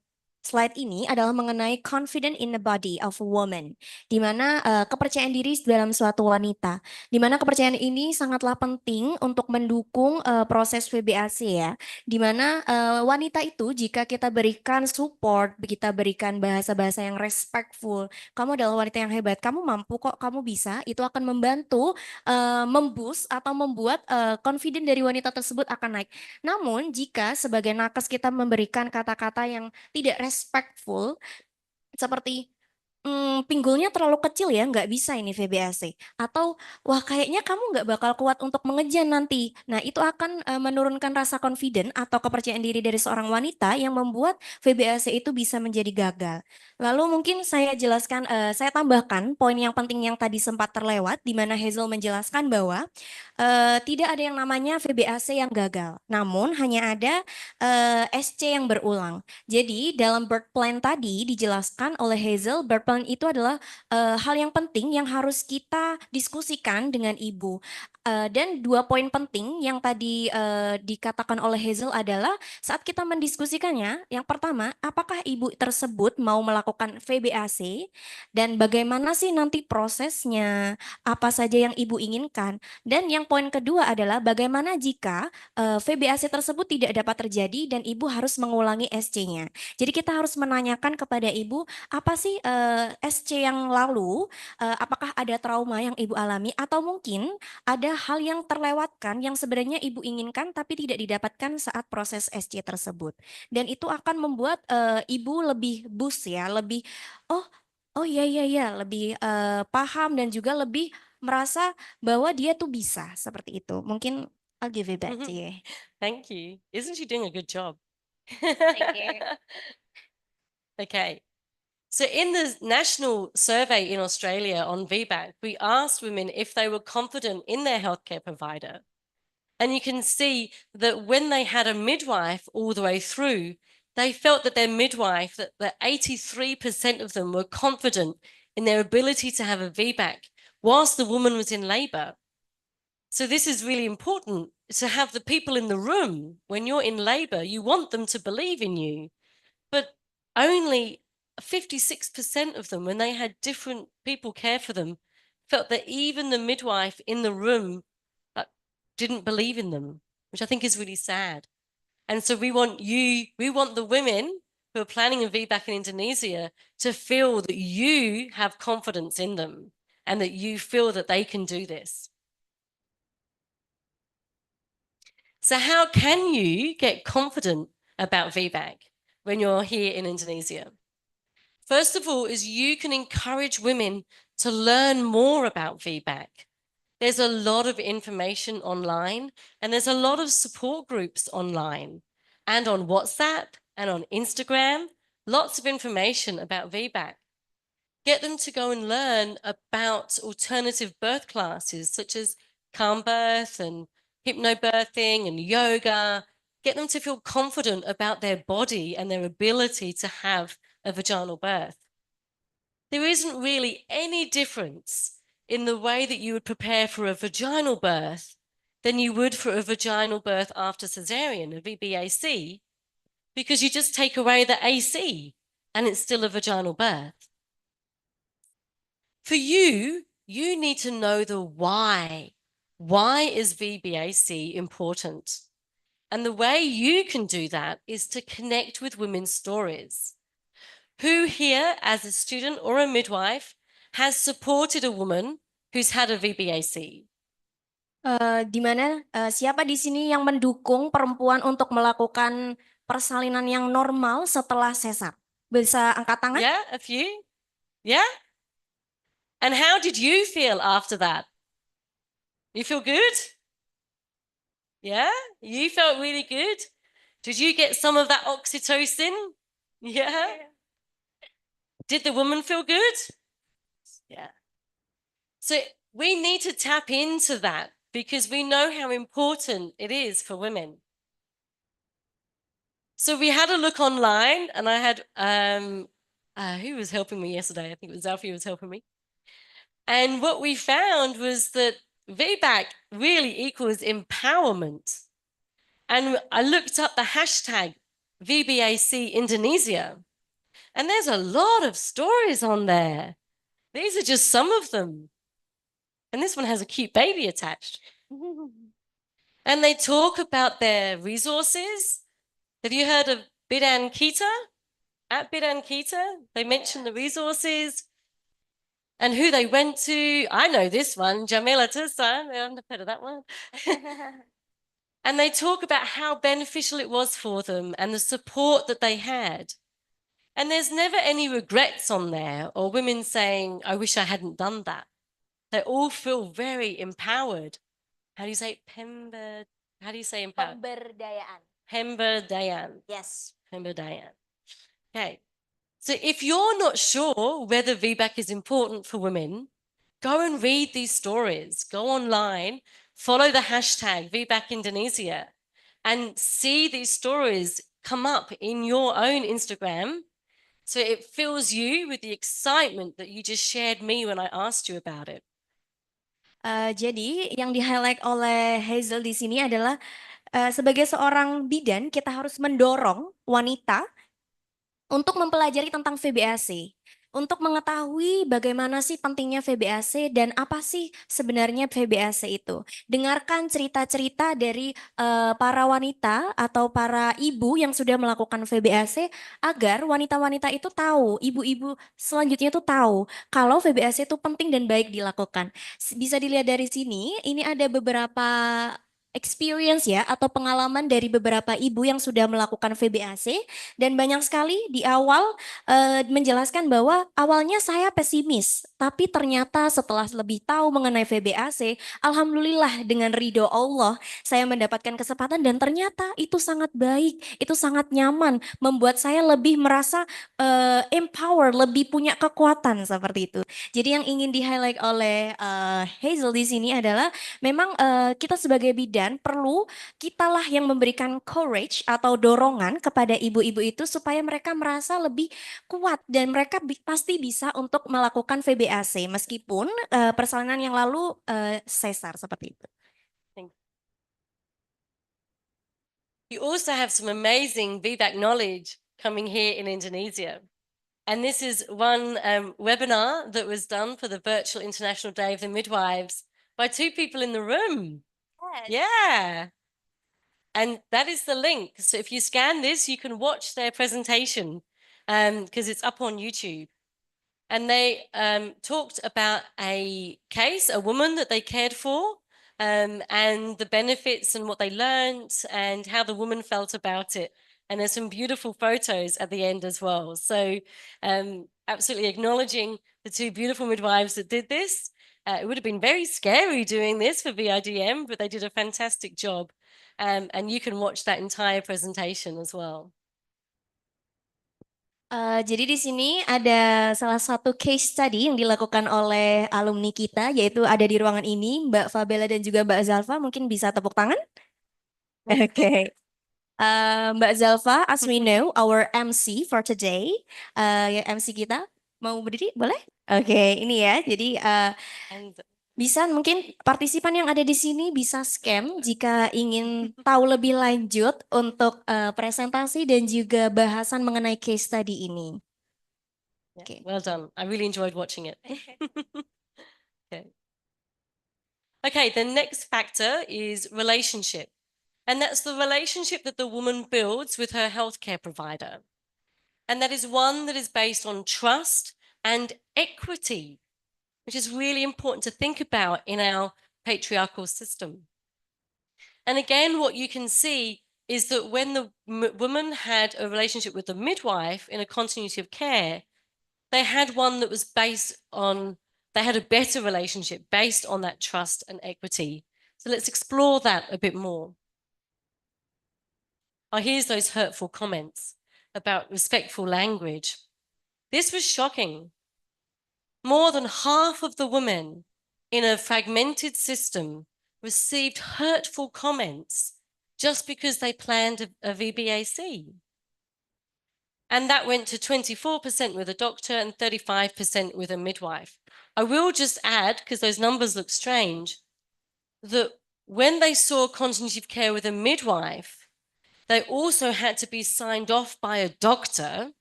slide ini adalah mengenai confident in the body of a woman, di mana kepercayaan diri dalam suatu wanita, di mana kepercayaan ini sangatlah penting untuk mendukung proses VBAC ya, di mana wanita itu jika kita berikan support, kita berikan bahasa-bahasa yang respectful, kamu adalah wanita yang hebat, kamu mampu kok, kamu bisa, itu akan membantu memboost atau membuat confident dari wanita tersebut akan naik. Namun jika sebagai nakes kita memberikan kata-kata yang tidak respectful, seperti pinggulnya terlalu kecil ya, nggak bisa ini VBAC. Atau, wah kayaknya kamu nggak bakal kuat untuk mengejan nanti. Nah itu akan menurunkan rasa confident atau kepercayaan diri dari seorang wanita yang membuat VBAC itu bisa menjadi gagal. Lalu mungkin saya jelaskan, saya tambahkan poin yang penting yang tadi sempat terlewat, di mana Hazel menjelaskan bahwa tidak ada yang namanya VBAC yang gagal. Namun hanya ada SC yang berulang. Jadi dalam birth plan tadi dijelaskan oleh Hazel, birth plan itu adalah hal yang penting yang harus kita diskusikan dengan ibu. Dan 2 poin penting yang tadi dikatakan oleh Hazel adalah saat kita mendiskusikannya, yang pertama, apakah ibu tersebut mau melakukan VBAC dan bagaimana sih nanti prosesnya, apa saja yang ibu inginkan. Dan yang poin kedua adalah bagaimana jika VBAC tersebut tidak dapat terjadi dan ibu harus mengulangi SC-nya. Jadi kita harus menanyakan kepada ibu, apa sih SC yang lalu, apakah ada trauma yang yang Ibu alami atau mungkin ada hal yang terlewatkan yang sebenarnya Ibu inginkan tapi tidak didapatkan saat proses SC tersebut. Dan itu akan membuat Ibu lebih boost ya, lebih oh oh iya iya iya, lebih paham dan juga lebih merasa bahwa dia tuh bisa seperti itu. Mungkin I'll give it back to you. Thank you. Isn't she doing a good job? Thank you. Okay. So in the national survey in Australia on VBAC, we asked women if they were confident in their healthcare provider. And you can see that when they had a midwife all the way through, they felt that their midwife, that 83% of them were confident in their ability to have a VBAC whilst the woman was in labor. So this is really important, to have the people in the room when you're in labor, you want them to believe in you. But only 56% of them, when they had different people care for them, felt that even the midwife in the room didn't believe in them, which I think is really sad. And so we want the women who are planning a VBAC in Indonesia to feel that you have confidence in them and that you feel that they can do this. So how can you get confident about VBAC when you're here in Indonesia? First of all, is you can encourage women to learn more about VBAC. There's a lot of information online and there's a lot of support groups online and on WhatsApp and on Instagram, lots of information about VBAC. Get them to go and learn about alternative birth classes such as calm birth and hypnobirthing and yoga. Get them to feel confident about their body and their ability to have a vaginal birth. There isn't really any difference in the way that you would prepare for a vaginal birth than you would for a vaginal birth after Caesarean, a VBAC, because you just take away the AC and it's still a vaginal birth. For you, you need to know the why. Why is VBAC important? And the way you can do that is to connect with women's stories. Who here, as a student or a midwife, has supported a woman who's had a VBAC? Di mana siapa di sini yang mendukung perempuan untuk melakukan persalinan yang normal setelah sesar? Bisa angkat tangan? Yeah, a few? Yeah? And how did you feel after that? You feel good? Yeah? You felt really good? Did you get some of that oxytocin? Yeah? Did the woman feel good? Yeah. So we need to tap into that because we know how important it is for women. So we had a look online and I had, who was helping me yesterday? I think it was Alfie who was helping me. And what we found was that VBAC really equals empowerment. And I looked up the hashtag VBAC Indonesia, and there's a lot of stories on there. These are just some of them. And this one has a cute baby attached. And they talk about their resources. Have you heard of Bidan Kita? At Bidan Kita, they mention the resources and who they went to. I know this one, Jamila Tusan. I've never heard of that one. And they talk about how beneficial it was for them and the support that they had. And there's never any regrets on there or women saying, I wish I hadn't done that. They all feel very empowered. How do you say empowered? Pemberdayaan. Pemberdayaan. Yes. Pemberdayaan. Okay. So if you're not sure whether VBAC is important for women, go and read these stories. Go online, follow the hashtag VBAC Indonesia, and see these stories come up in your own Instagram. So it fills you with the excitement that you just shared me when I asked you about it. Jadi yang di-highlight oleh Hazel di sini adalah sebagai seorang bidan kita harus mendorong wanita untuk mempelajari tentang VBAC. untuk mengetahui bagaimana sih pentingnya VBAC dan apa sih sebenarnya VBAC itu. Dengarkan cerita-cerita dari para wanita atau para ibu yang sudah melakukan VBAC agar wanita-wanita itu tahu, ibu-ibu selanjutnya itu tahu kalau VBAC itu penting dan baik dilakukan. Bisa dilihat dari sini, ini ada beberapa experience ya atau pengalaman dari beberapa ibu yang sudah melakukan VBAC dan banyak sekali di awal menjelaskan bahwa awalnya saya pesimis, tapi ternyata setelah lebih tahu mengenai VBAC, alhamdulillah dengan ridho Allah, saya mendapatkan kesempatan dan ternyata itu sangat baik, itu sangat nyaman, membuat saya lebih merasa empower, lebih punya kekuatan seperti itu. Jadi yang ingin di-highlight oleh Hazel di sini adalah memang kita sebagai bidan perlu kitalah yang memberikan courage atau dorongan kepada ibu-ibu itu supaya mereka merasa lebih kuat dan mereka pasti bisa untuk melakukan VBAC meskipun persalinan yang lalu sesar seperti itu. You also have some amazing VBAC knowledge coming here in Indonesia. And this is one webinar that was done for the Virtual International Day of the Midwives by 2 people in the room. Yeah. And that is the link. So if you scan this, you can watch their presentation because it's up on YouTube. And they talked about a case, a woman that they cared for, and the benefits and what they learned and how the woman felt about it. And there's some beautiful photos at the end as well. So absolutely acknowledging the 2 beautiful midwives that did this. It would have been very scary doing this for VIDM, but they did a fantastic job. And you can watch that entire presentation as well. Jadi di sini ada salah satu case study yang dilakukan oleh alumni kita, yaitu ada di ruangan ini, Mbak Fabella dan juga Mbak Zalfa. Mungkin bisa tepuk tangan? Oke. Mbak Zalfa, as we know, our MC for today, MC kita mau berdiri, boleh? Oke, ini ya. Jadi And bisa mungkin partisipan yang ada di sini bisa scam jika ingin tahu lebih lanjut untuk presentasi dan juga bahasan mengenai case study ini. Okay. well done. I really enjoyed watching it. Okay. Okay, the next factor is relationship. And that's the relationship that the woman builds with her healthcare provider. And that is one that is based on trust and equity, which is really important to think about in our patriarchal system. And again, what you can see is that when the woman had a relationship with the midwife in a continuity of care, they had one that was based on, they had a better relationship based on that trust and equity. So let's explore that a bit more. Oh, here's those hurtful comments about respectful language. This was shocking. More than half of the women in a fragmented system received hurtful comments just because they planned a VBAC. And that went to 24% with a doctor and 35% with a midwife. I will just add, because those numbers look strange, that when they saw continuity of care with a midwife, they also had to be signed off by a doctor,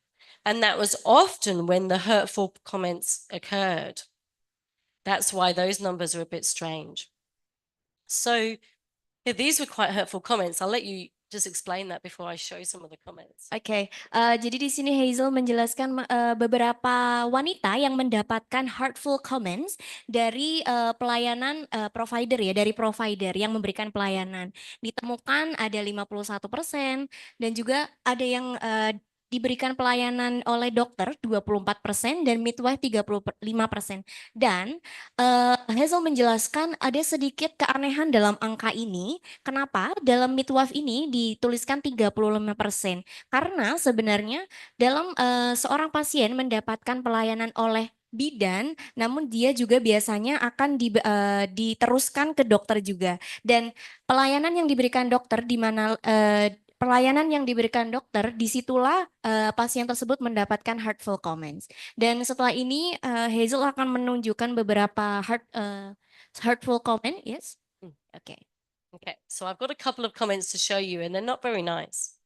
and that was often when the hurtful comments occurred. That's why those numbers are a bit strange. So yeah, these were quite hurtful comments. I'll let you just explain that before I show some of the comments. Oke, jadi di sini Hazel menjelaskan beberapa wanita yang mendapatkan hurtful comments dari pelayanan provider ya, dari provider yang memberikan pelayanan. Ditemukan ada 51% dan juga ada yang diberikan pelayanan oleh dokter 24% dan midwife 35%. Dan Hazel menjelaskan ada sedikit keanehan dalam angka ini. Kenapa? Dalam midwife ini dituliskan 35%. Karena sebenarnya dalam seorang pasien mendapatkan pelayanan oleh bidan, namun dia juga biasanya akan diteruskan ke dokter juga. Dan pelayanan yang diberikan dokter di mana pelayanan yang diberikan dokter, disitulah pasien tersebut mendapatkan hurtful comments. Dan setelah ini Hazel akan menunjukkan beberapa hurtful comment, yes? Okay. Okay, so I've got a couple of comments to show you, and they're not very nice.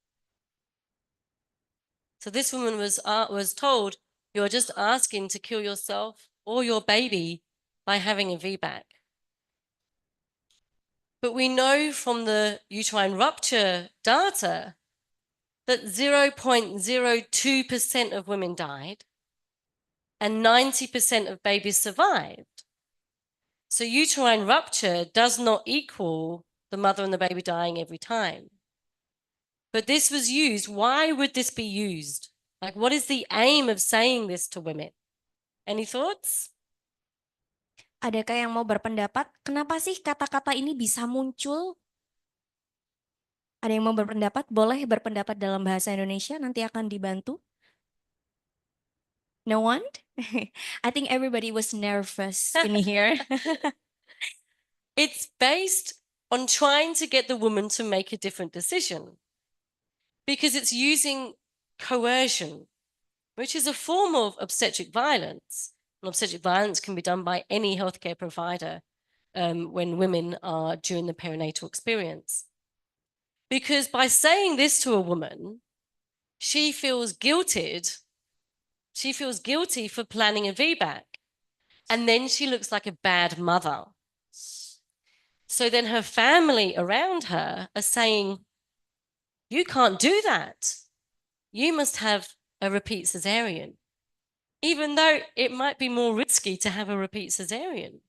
So this woman was told, You're just asking to kill yourself or your baby by having a VBAC. But we know from the uterine rupture data that 0.02% of women died and 90% of babies survived. So uterine rupture does not equal the mother and the baby dying every time. But this was used. Why would this be used? Like, what is the aim of saying this to women? Any thoughts? Adakah yang mau berpendapat, kenapa sih kata-kata ini bisa muncul? Ada yang mau berpendapat? Boleh berpendapat dalam bahasa Indonesia, nanti akan dibantu. No one? I think everybody was nervous in here. It's based on trying to get the woman to make a different decision because it's using coercion, which is a form of obstetric violence. And obstetric violence can be done by any healthcare provider when women are during the perinatal experience. Because by saying this to a woman, she feels guilted. She feels guilty for planning a VBAC. And then she looks like a bad mother. So then her family around her are saying, you can't do that. You must have a repeat cesarean, even though it might be more risky to have a repeat cesarean.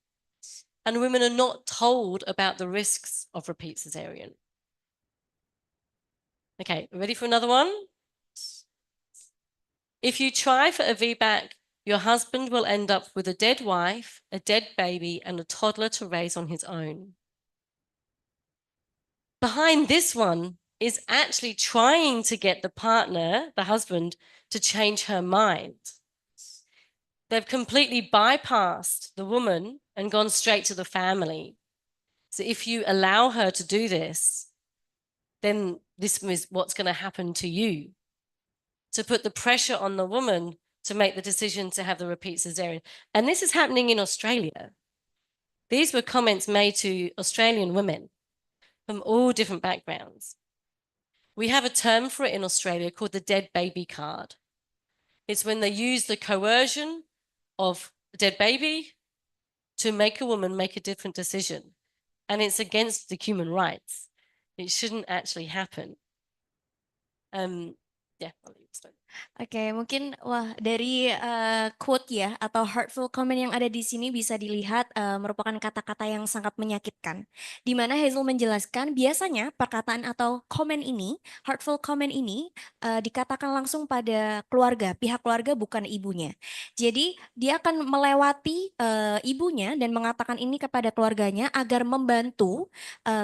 And women are not told about the risks of repeat cesarean. Okay, ready for another one? If you try for a VBAC, your husband will end up with a dead wife, a dead baby, and a toddler to raise on his own. Behind this one is actually trying to get the partner, the husband, to change her mind. They've completely bypassed the woman and gone straight to the family. So if you allow her to do this, then this is what's going to happen to you. To put the pressure on the woman to make the decision to have the repeat cesarean. And this is happening in Australia. These were comments made to Australian women from all different backgrounds. We have a term for it in Australia called the dead baby card. It's when they use the coercion of a dead baby to make a woman make a different decision. And it's against the human rights. It shouldn't actually happen. Yeah, I'll leave it. Oke, mungkin dari quote ya atau hurtful comment yang ada di sini bisa dilihat merupakan kata-kata yang sangat menyakitkan. Di mana Hazel menjelaskan biasanya perkataan atau komen ini, hurtful comment ini dikatakan langsung pada keluarga, pihak keluarga bukan ibunya. Jadi dia akan melewati ibunya dan mengatakan ini kepada keluarganya agar membantu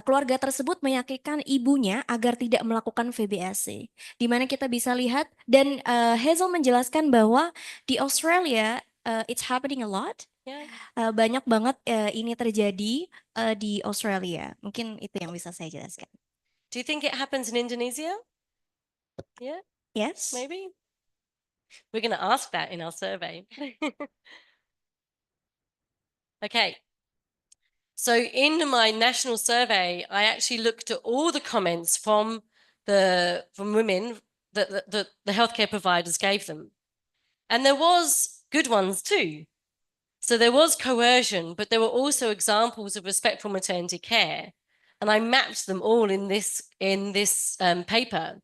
keluarga tersebut meyakinkan ibunya agar tidak melakukan VBAC. Di mana kita bisa lihat dan Hazel menjelaskan bahwa di Australia it's happening a lot. Yeah. Banyak banget ini terjadi di Australia. Mungkin itu yang bisa saya jelaskan. Do you think it happens in Indonesia? Yeah, Yes. maybe. We're going to ask that in our survey. Okay. So in my national survey, I actually looked at all the comments from women that the healthcare providers gave them. And there was good ones too. So there was coercion, but there were also examples of respectful maternity care. And I mapped them all in this paper.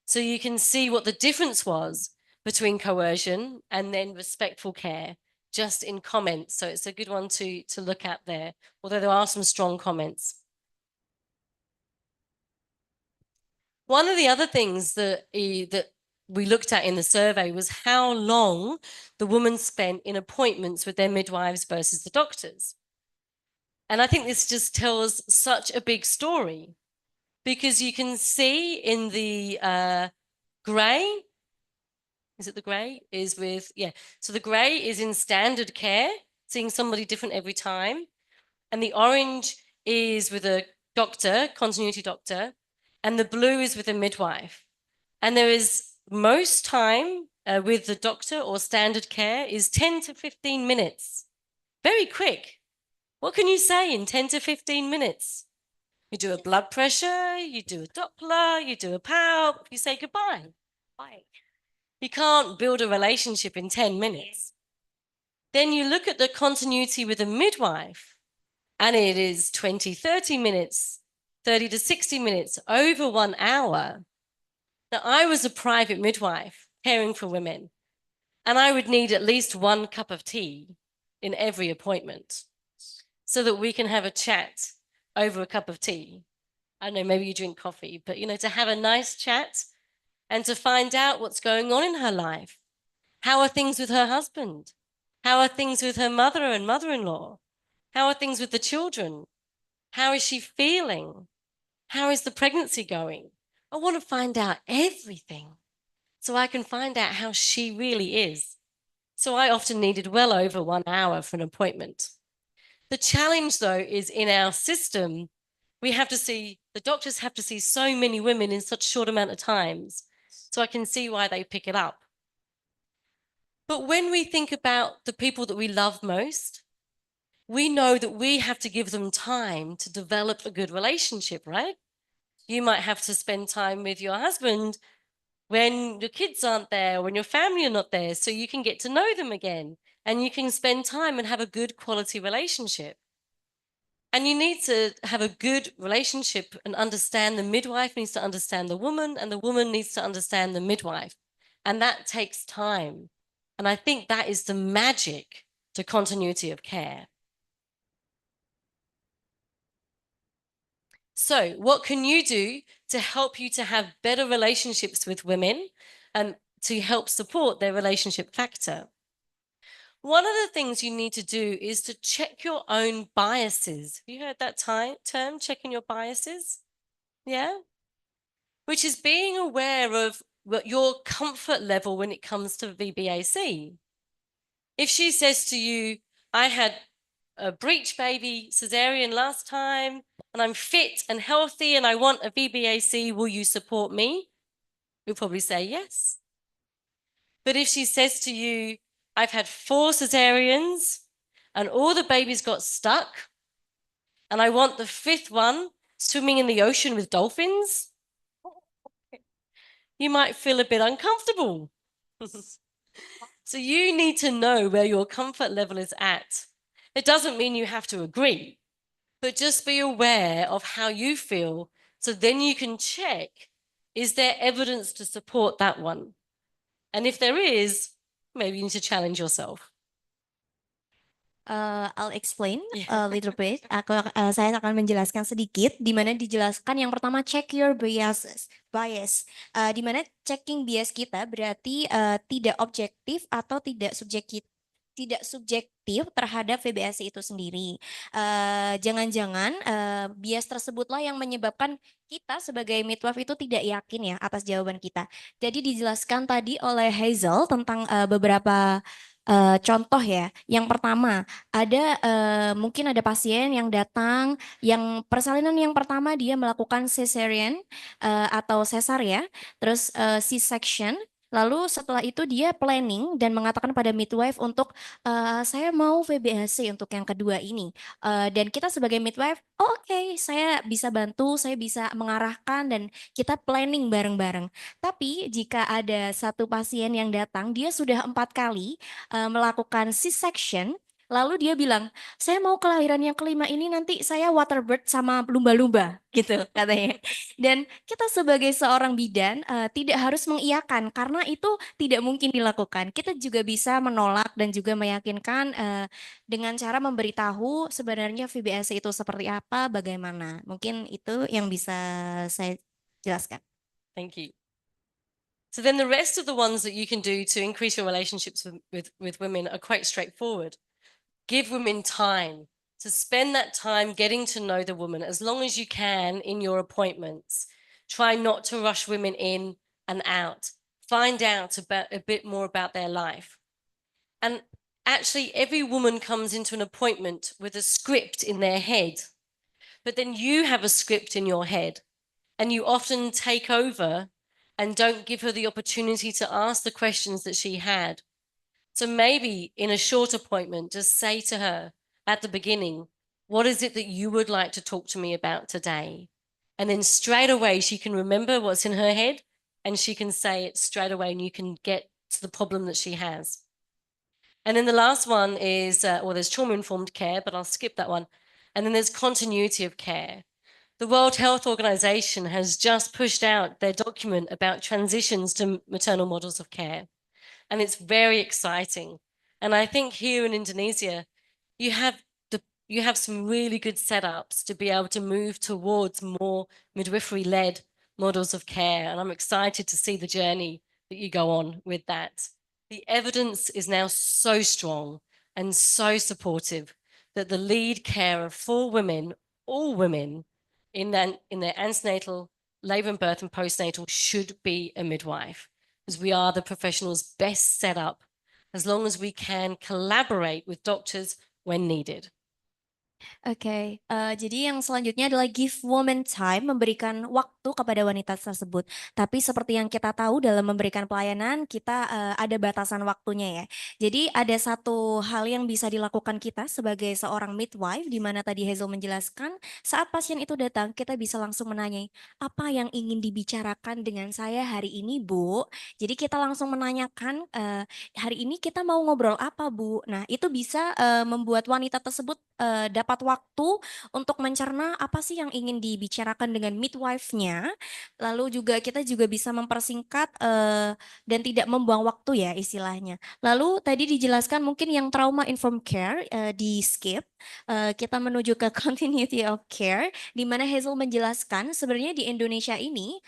So you can see what the difference was between coercion and then respectful care, just in comments. So it's a good one to look at there, although there are some strong comments. One of the other things that we looked at in the survey was how long the woman spent in appointments with their midwives versus the doctors. And I think this just tells such a big story because you can see in the grey, is it the grey? So the grey is in standard care, seeing somebody different every time. And the orange is with a doctor, continuity doctor. And the blue is with a midwife. And there is most time with the doctor or standard care is 10 to 15 minutes. Very quick. What can you say in 10 to 15 minutes? You do a blood pressure, you do a Doppler, you do a palp, you say goodbye. Bye. You can't build a relationship in 10 minutes. Then you look at the continuity with a midwife, and it is 20, 30 minutes, 30 to 60 minutes, over 1 hour. Now, I was a private midwife caring for women, and I would need at least 1 cup of tea in every appointment so that we can have a chat over a cup of tea. I don't know, maybe you drink coffee, but to have a nice chat and to find out what's going on in her life. How are things with her husband? How are things with her mother and mother-in-law? How are things with the children? How is she feeling? How is the pregnancy going? I want to find out everything so I can find out how she really is. So I often needed well over 1 hour for an appointment. The challenge, though, is in our system, the doctors have to see so many women in such a short amount of times. So I can see why they pick it up. But when we think about the people that we love most, we know that we have to give them time to develop a good relationship, right? You might have to spend time with your husband when your kids aren't there, when your family are not there, so you can get to know them again and you can spend time and have a good quality relationship. And you need to have a good relationship and understand the midwife needs to understand the woman, and the woman needs to understand the midwife. And that takes time. And I think that is the magic to continuity of care. So what can you do to help you to have better relationships with women and to help support their relationship factor? One of the things you need to do is to check your own biases. Have you heard that term, checking your biases? Yeah? Which is being aware of your comfort level when it comes to VBAC. If she says to you, I had a breech baby Caesarean last time, and I'm fit and healthy and I want a VBAC, will you support me? You'll probably say yes. But if she says to you, I've had 4 Caesareans and all the babies got stuck, and I want the 5th one swimming in the ocean with dolphins, you might feel a bit uncomfortable. So you need to know where your comfort level is at. It doesn't mean you have to agree, but just be aware of how you feel, so then you can check, is there evidence to support that one? And if there is, maybe you need to challenge yourself. I'll explain a little bit. Saya akan menjelaskan sedikit, di mana dijelaskan yang pertama check your bias. Di mana checking bias kita berarti tidak objektif atau tidak subjektif terhadap VBAC itu sendiri. Jangan-jangan bias tersebutlah yang menyebabkan kita sebagai midwife itu tidak yakin ya atas jawaban kita. Jadi dijelaskan tadi oleh Hazel tentang beberapa contoh ya. Yang pertama, mungkin ada pasien yang datang, yang persalinan yang pertama dia melakukan Caesarean atau sesar ya, terus C-section. Lalu setelah itu dia planning dan mengatakan pada midwife untuk saya mau VBAC untuk yang kedua ini. Dan kita sebagai midwife, oke, saya bisa bantu, saya bisa mengarahkan dan kita planning bareng-bareng. Tapi jika ada satu pasien yang datang, dia sudah 4 kali melakukan C-section, lalu dia bilang, saya mau kelahiran yang kelima ini nanti saya waterbird sama lumba-lumba, gitu katanya. Dan kita sebagai seorang bidan tidak harus mengiyakan, karena itu tidak mungkin dilakukan. Kita juga bisa menolak dan juga meyakinkan dengan cara memberitahu sebenarnya VBAC itu seperti apa, bagaimana. Mungkin itu yang bisa saya jelaskan. Thank you. So then the rest of the ones that you can do to increase your relationships with women are quite straightforward. Give women time to spend that time getting to know the woman as long as you can in your appointments. Try not to rush women in and out. Find out a bit more about their life. And actually, every woman comes into an appointment with a script in their head, but then you have a script in your head, and you often take over and don't give her the opportunity to ask the questions that she had. So maybe in a short appointment, just say to her at the beginning, what is it that you would like to talk to me about today? And then straight away, she can remember what's in her head and she can say it straight away and you can get to the problem that she has. And then the last one is, well, there's trauma-informed care, but I'll skip that one. And then there's continuity of care. The World Health Organization has just pushed out their document about transitions to maternal models of care. And it's very exciting. And I think here in Indonesia, you have some really good setups to be able to move towards more midwifery-led models of care. And I'm excited to see the journey that you go on with that. The evidence is now so strong and so supportive that the lead carer for women, all women, in their antenatal, labor and birth and postnatal should be a midwife, because we are the professionals best set up as long as we can collaborate with doctors when needed. Oke, jadi yang selanjutnya adalah give woman time, memberikan waktu kepada wanita tersebut. Tapi seperti yang kita tahu dalam memberikan pelayanan, kita ada batasan waktunya ya. Jadi ada satu hal yang bisa dilakukan kita sebagai seorang midwife, di mana tadi Hazel menjelaskan, saat pasien itu datang, kita bisa langsung menanyai, apa yang ingin dibicarakan dengan saya hari ini, Bu? Jadi kita langsung menanyakan, hari ini kita mau ngobrol apa, Bu? Nah, itu bisa membuat wanita tersebut dapat waktu untuk mencerna apa sih yang ingin dibicarakan dengan midwife-nya. Lalu juga kita juga bisa mempersingkat dan tidak membuang waktu ya istilahnya. Lalu tadi dijelaskan mungkin yang trauma informed care di skip. Kita menuju ke continuity of care, di mana Hazel menjelaskan sebenarnya di Indonesia ini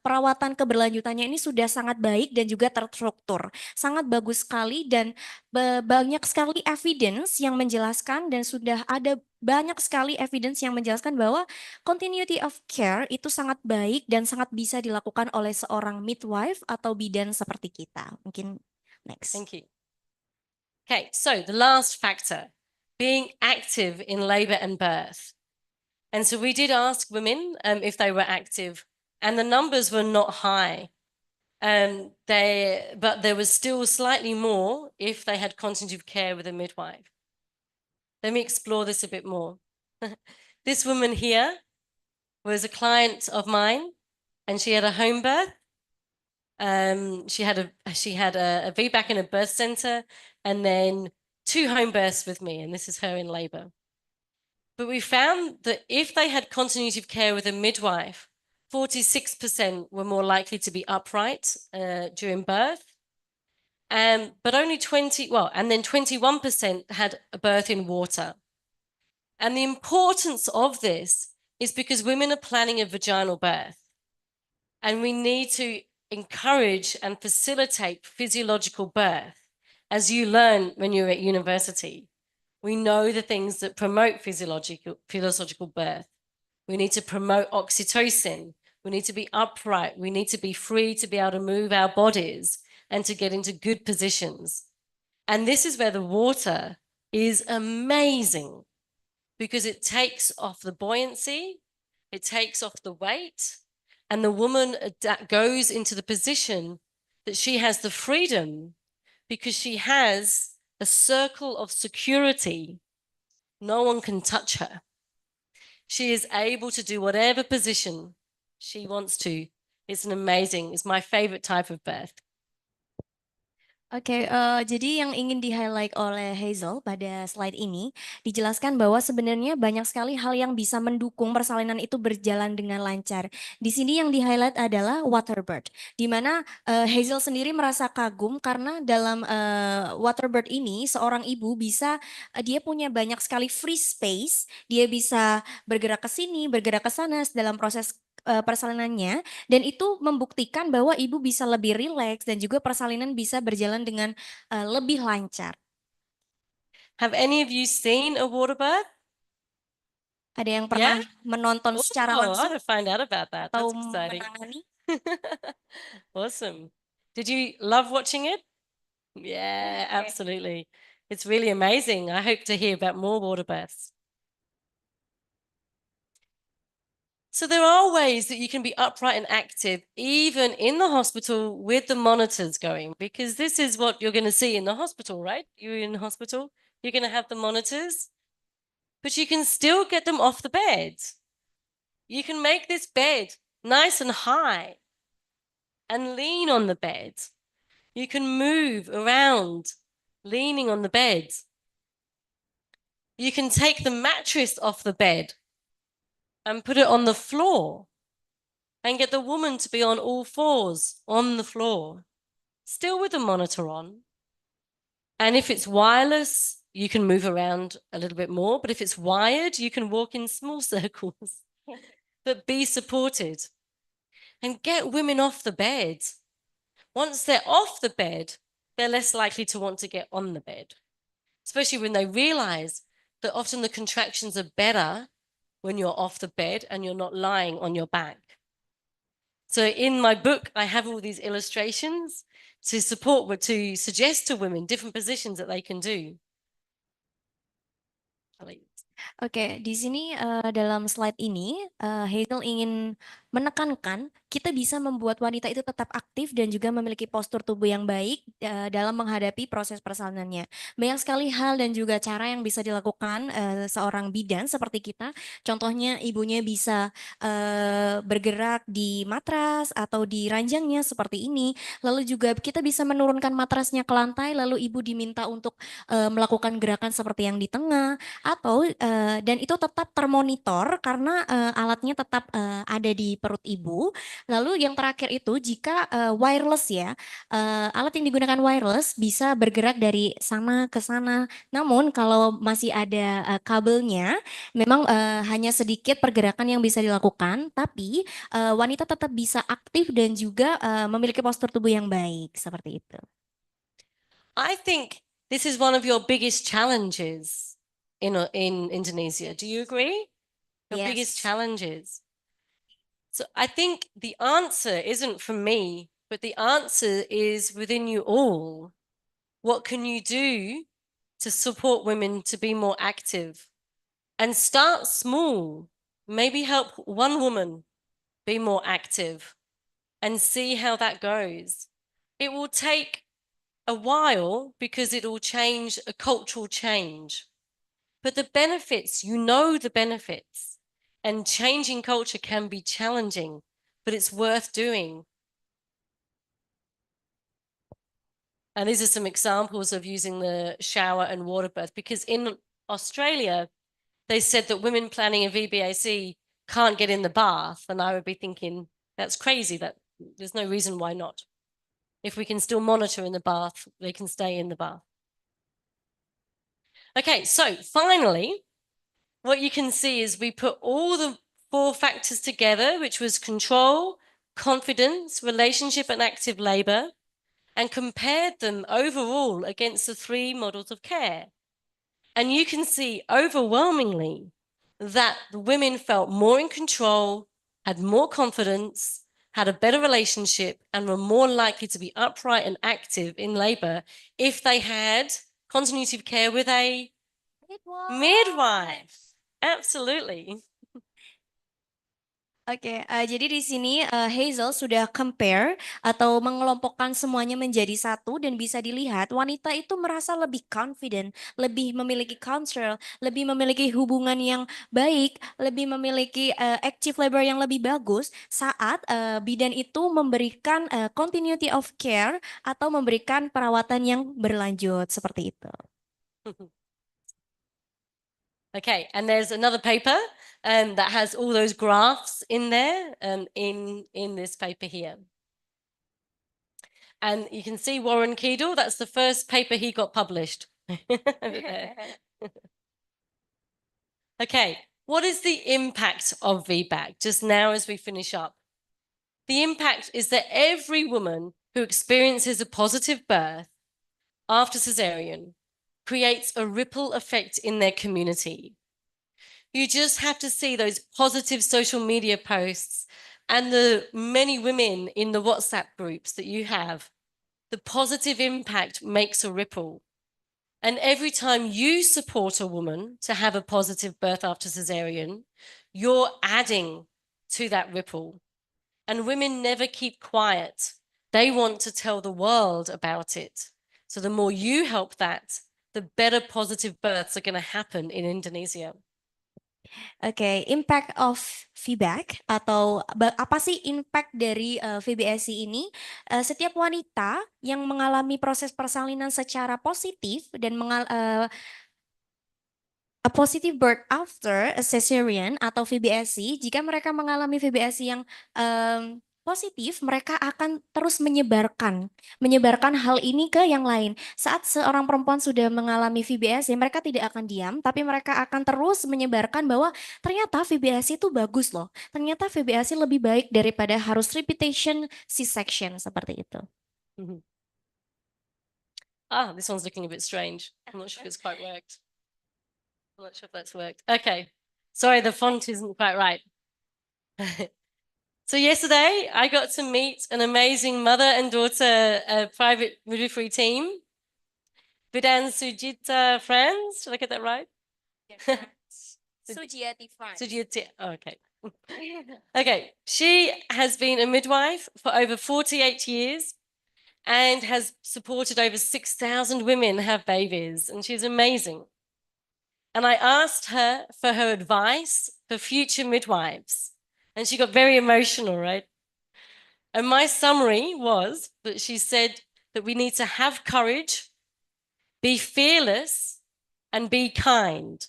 perawatan keberlanjutannya ini sudah sangat baik dan juga terstruktur. Sangat bagus sekali dan banyak sekali evidence yang menjelaskan dan sudah ada banyak sekali evidence yang menjelaskan bahwa continuity of care itu sangat baik dan sangat bisa dilakukan oleh seorang midwife atau bidan seperti kita. Mungkin next. Thank you. Okay, so the last factor, being active in labor and birth. And so we did ask women if they were active, and the numbers were not high. But there was still slightly more if they had continuity of care with a midwife. Let me explore this a bit more. This woman here was a client of mine, and she had a home birth. She had a VBAC in a birth center, and then 2 home births with me, and this is her in labor. But we found that if they had continuity of care with a midwife, 46% were more likely to be upright during birth. But only 21% had a birth in water. And the importance of this is because women are planning a vaginal birth. And we need to encourage and facilitate physiological birth. As you learn when you're at university, we know the things that promote physiological birth. We need to promote oxytocin. We need to be upright. We need to be free to be able to move our bodies and to get into good positions. And this is where the water is amazing, because it takes off the buoyancy, it takes off the weight, and the woman goes into the position that she has the freedom, because she has a circle of security. No one can touch her. She is able to do whatever position she wants to. It's my favorite type of birth. Oke, jadi yang ingin di-highlight oleh Hazel pada slide ini dijelaskan bahwa sebenarnya banyak sekali hal yang bisa mendukung persalinan itu berjalan dengan lancar. Di sini yang di-highlight adalah waterbirth, di mana Hazel sendiri merasa kagum karena dalam waterbirth ini seorang ibu bisa, dia punya banyak sekali free space, dia bisa bergerak ke sini, bergerak ke sana dalam proses persalinannya, dan itu membuktikan bahwa ibu bisa lebih rileks dan juga persalinan bisa berjalan dengan lebih lancar. Have any of you seen a water birth? Ada yang pernah menonton secara I langsung want to find out about that. atau That's exciting. menangani? Awesome. Did you love watching it? Yeah, absolutely. It's really amazing. I hope to hear about more water births. So there are ways that you can be upright and active even in the hospital with the monitors going, because this is what you're going to see in the hospital, right? You're in the hospital, you're going to have the monitors, but you can still get them off the bed. You can make this bed nice and high. and lean on the bed. You can move around, leaning on the bed. You can take the mattress off the bed and put it on the floor and get the woman to be on all fours on the floor, still with the monitor on. And if it's wireless, you can move around a little bit more. But if it's wired, you can walk in small circles, but be supported. And get women off the bed. Once they're off the bed, they're less likely to want to get on the bed, especially when they realize that often the contractions are better when you're off the bed and you're not lying on your back. So in my book, I have all these illustrations to suggest to women different positions that they can do. Oke, di sini dalam slide ini Hazel ingin menekankan kita bisa membuat wanita itu tetap aktif dan juga memiliki postur tubuh yang baik dalam menghadapi proses persalinannya. Banyak sekali hal dan juga cara yang bisa dilakukan seorang bidan seperti kita. Contohnya ibunya bisa bergerak di matras atau di ranjangnya seperti ini. Lalu juga kita bisa menurunkan matrasnya ke lantai, lalu ibu diminta untuk melakukan gerakan seperti yang di tengah atau dan itu tetap termonitor karena alatnya tetap ada di perut ibu. Lalu yang terakhir itu jika wireless ya, alat yang digunakan wireless bisa bergerak dari sana ke sana. Namun kalau masih ada kabelnya, memang hanya sedikit pergerakan yang bisa dilakukan, tapi wanita tetap bisa aktif dan juga memiliki postur tubuh yang baik seperti itu. I think this is one of your biggest challenges in Indonesia. Do you agree? Your biggest Yes. challenges. So I think the answer isn't from me, but the answer is within you all. What can you do to support women to be more active? And start small. Maybe help one woman be more active and see how that goes. It will take a while because it will change a cultural change. But the benefits, you know the benefits, and changing culture can be challenging, but it's worth doing. And these are some examples of using the shower and water birth, because in Australia, they said that women planning a VBAC can't get in the bath. And I would be thinking, that's crazy, that there's no reason why not. If we can still monitor in the bath, they can stay in the bath. Okay, so finally, what you can see is we put all the 4 factors together, which was control, confidence, relationship, and active labor, and compared them overall against the 3 models of care. And you can see overwhelmingly that the women felt more in control, had more confidence, had a better relationship, and were more likely to be upright and active in labor if they had continuity of care with a midwife. Absolutely. Oke, jadi di sini Hazel sudah compare atau mengelompokkan semuanya menjadi satu dan bisa dilihat wanita itu merasa lebih confident, lebih memiliki control, lebih memiliki hubungan yang baik, lebih memiliki active labor yang lebih bagus saat bidan itu memberikan continuity of care atau memberikan perawatan yang berlanjut seperti itu. Okay, and there's another paper that has all those graphs in there in this paper here. And you can see Warren Keedle, that's the first paper he got published. Okay, what is the impact of VBAC just now as we finish up? The impact is that every woman who experiences a positive birth after cesarean creates a ripple effect in their community. You just have to see those positive social media posts and the many women in the WhatsApp groups that you have. The positive impact makes a ripple. And every time you support a woman to have a positive birth after cesarean, you're adding to that ripple. And women never keep quiet. They want to tell the world about it. So the more you help that, the better positive births are going to happen in Indonesia. Oke, impact of VBAC atau apa sih impact dari VBAC ini? Setiap wanita yang mengalami proses persalinan secara positif dan a positive birth after a cesarean atau VBAC, jika mereka mengalami VBAC yang positif, mereka akan terus menyebarkan hal ini ke yang lain. Saat seorang perempuan sudah mengalami VBAC, mereka tidak akan diam, tapi mereka akan terus menyebarkan bahwa ternyata VBAC itu bagus loh. Ternyata VBAC lebih baik daripada harus repetition C-section seperti itu. Ah, this one's looking a bit strange. I'm not sure if it's quite worked. I'm not sure if that's worked. Okay. Sorry, the font isn't quite right. So yesterday I got to meet an amazing mother and daughter private midwifery team. Bidan Sujita friends, did I get that right? Sujiati France. Sujita, oh, okay. Okay, she has been a midwife for over 48 years and has supported over 6,000 women have babies, and she's amazing. And I asked her for her advice for future midwives, and she got very emotional, right? And my summary was that she said that we need to have courage, be fearless, and be kind.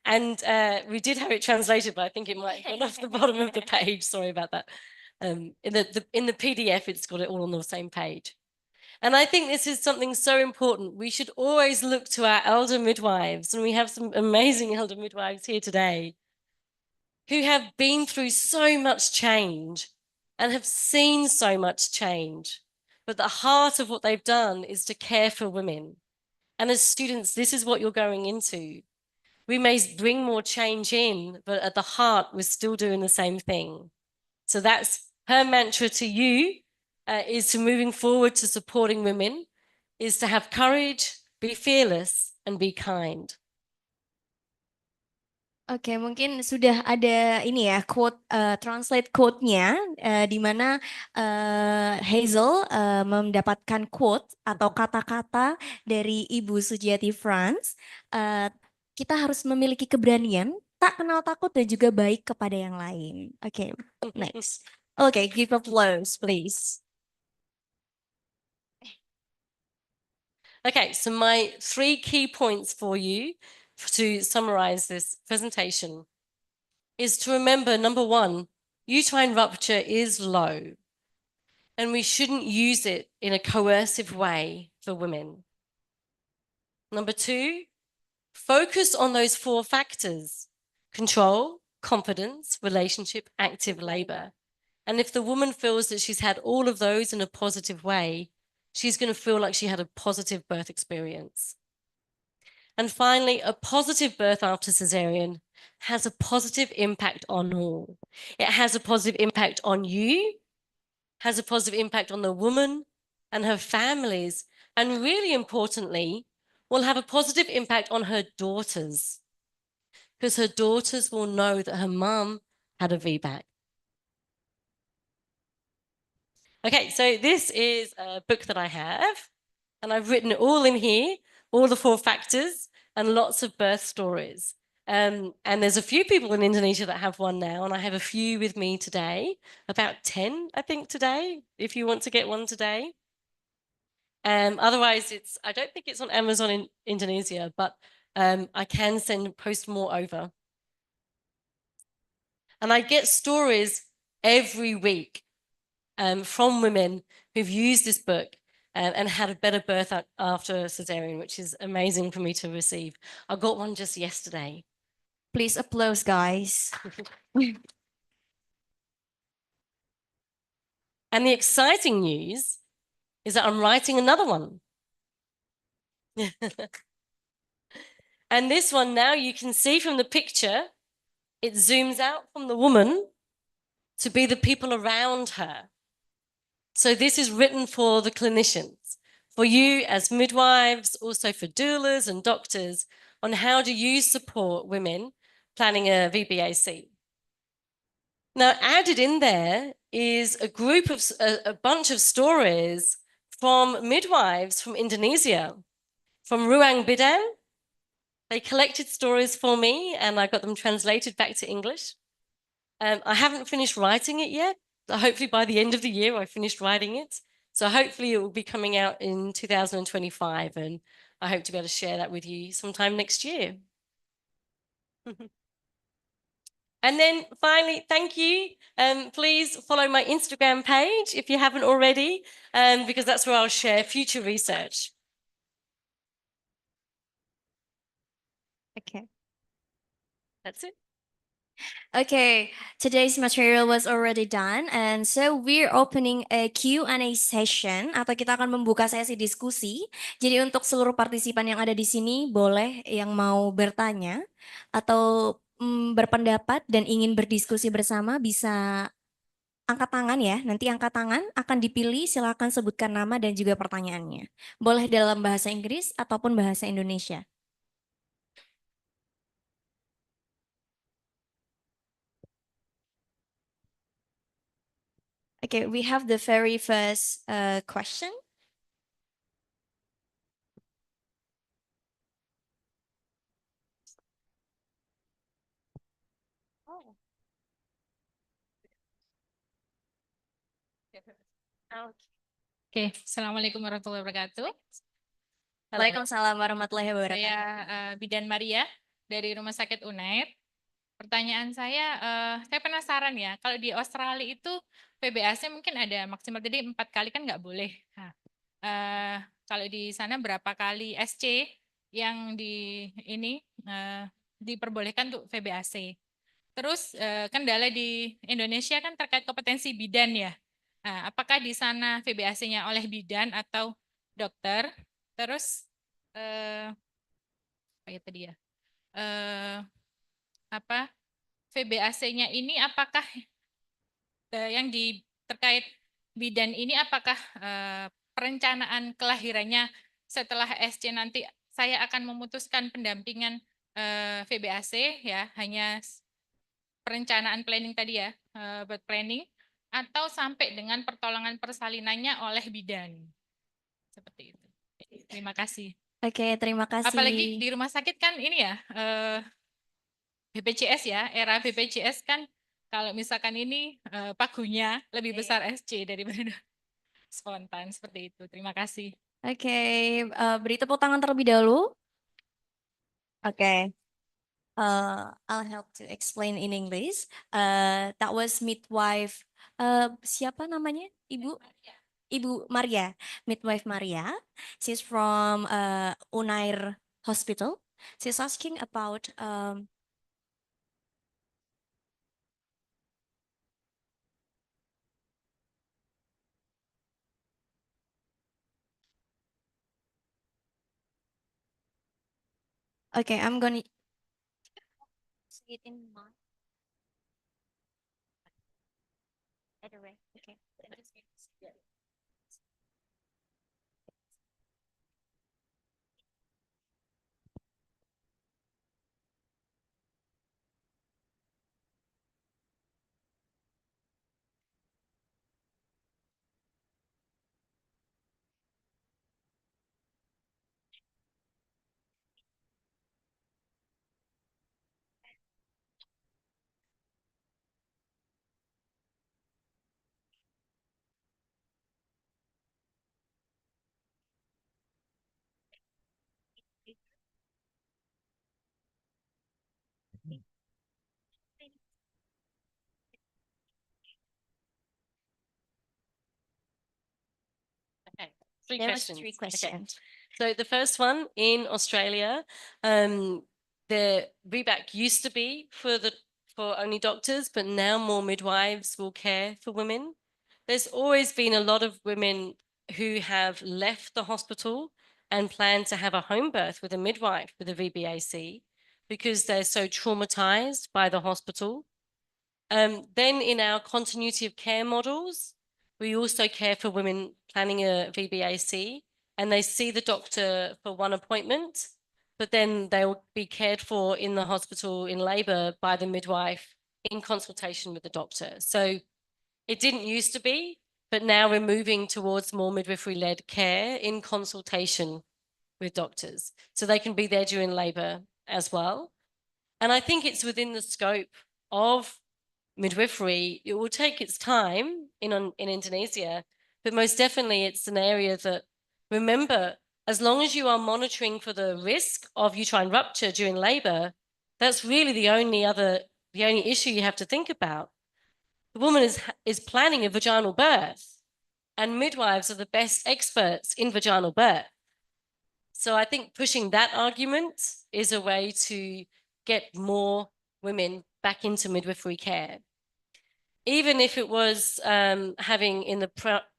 And we did have it translated, but I think it might have gone off the bottom of the page. Sorry about that. In the PDF, it's got it all on the same page. And I think this is something so important. We should always look to our elder midwives, and we have some amazing elder midwives here today who have been through so much change and have seen so much change. But the heart of what they've done is to care for women. And as students, this is what you're going into. We may bring more change in, but at the heart, we're still doing the same thing. So that's her mantra to you, is to moving forward to supporting women, is to have courage, be fearless, and be kind. Oke, mungkin sudah ada ini ya quote translate quote-nya di mana Hazel mendapatkan quote atau kata-kata dari Ibu Sujiati France. Kita harus memiliki keberanian, tak kenal takut dan juga baik kepada yang lain. Oke, next. Oke, give applause, please. Okay, so my 3 key points for you to summarize this presentation is to remember, number 1, uterine rupture is low, and we shouldn't use it in a coercive way for women. Number 2, focus on those 4 factors: control, confidence, relationship, active labor. And if the woman feels that she's had all of those in a positive way, she's going to feel like she had a positive birth experience. And finally, a positive birth after cesarean has a positive impact on all. It has a positive impact on you, has a positive impact on the woman and her families, and really importantly, will have a positive impact on her daughters, because her daughters will know that her mum had a VBAC. Okay, so this is a book that I have, and I've written it all in here, all the 4 factors, and lots of birth stories. And there's a few people in Indonesia that have one now, and I have a few with me today, about 10, I think, today, if you want to get one today. Otherwise, I don't think it's on Amazon in Indonesia, but I can post more over. And I get stories every week from women who've used this book and had a better birth after cesarean, which is amazing for me to receive. I got one just yesterday. Please applause, guys. And the exciting news is that I'm writing another one. And this one now, you can see from the picture, it zooms out from the woman to be the people around her. So this is written for the clinicians, for you as midwives, also for doulas and doctors, on how do you support women planning a VBAC. Now, added in there is a group of, a bunch of stories from midwives from Indonesia, from Ruang Bidan, They collected stories for me and I got them translated back to English. I haven't finished writing it yet. Hopefully by the end of the year, I finished writing it. So hopefully it will be coming out in 2025 and I hope to be able to share that with you sometime next year. And then finally, thank you. Please follow my Instagram page if you haven't already, because that's where I'll share future research. Okay. That's it. Okay, today's material was already done, and so we're opening a Q&A session, atau kita akan membuka sesi diskusi. Jadi untuk seluruh partisipan yang ada di sini, boleh yang mau bertanya atau berpendapat dan ingin berdiskusi bersama bisa angkat tangan ya. Nanti angkat tangan akan dipilih, silakan sebutkan nama dan juga pertanyaannya. Boleh dalam bahasa Inggris ataupun bahasa Indonesia. Okay, we have the very first question. Oke, Assalamualaikum warahmatullahi wabarakatuh. Waalaikumsalam warahmatullahi wabarakatuh. Saya Bidan Maria dari Rumah Sakit Unair. Pertanyaan saya penasaran ya, kalau di Australia itu VBAC mungkin ada maksimal, jadi 4 kali kan nggak boleh. Nah, kalau di sana berapa kali SC yang diperbolehkan untuk VBAC? Terus kendala di Indonesia kan terkait kompetensi bidan ya. Nah, apakah di sana VBAC-nya oleh bidan atau dokter? Terus apa ya tadi ya? VBAC-nya ini apakah yang terkait bidan ini apakah perencanaan kelahirannya setelah SC nanti saya akan memutuskan pendampingan VBAC ya, hanya perencanaan planning tadi ya, buat planning, atau sampai dengan pertolongan persalinannya oleh bidan. Seperti itu. Terima kasih. Oke, terima kasih. Apalagi di rumah sakit kan ini ya, BPJS ya, era BPJS kan kalau misalkan ini pagunya lebih besar SC daripada spontan, seperti itu. Terima kasih. Oke, beri tepuk tangan terlebih dahulu. Oke. I'll help to explain in English. That was midwife. Siapa namanya? Ibu Maria. Midwife Maria. She's from Unair Hospital. She's asking about okay, I'm gonna see it in mind. Either way, okay. Okay, There was 3 questions. So the first one, in Australia, the VBAC used to be for only doctors, but now more midwives will care for women. There's always been a lot of women who have left the hospital and plan to have a home birth with a midwife with a VBAC because they're so traumatized by the hospital. Then in our continuity of care models, we also care for women planning a VBAC, and they see the doctor for one appointment, but then they'll be cared for in the hospital in labor by the midwife in consultation with the doctor. So it didn't used to be, but now we're moving towards more midwifery-led care in consultation with doctors. So they can be there during labor as well. And I think it's within the scope of midwifery. It will take its time in Indonesia, but most definitely it's an area that, remember, as long as you are monitoring for the risk of uterine rupture during labor, that's really the only issue you have to think about. The woman is planning a vaginal birth, and midwives are the best experts in vaginal birth. So I think pushing that argument is a way to get more women back into midwifery care. Even if it was having in the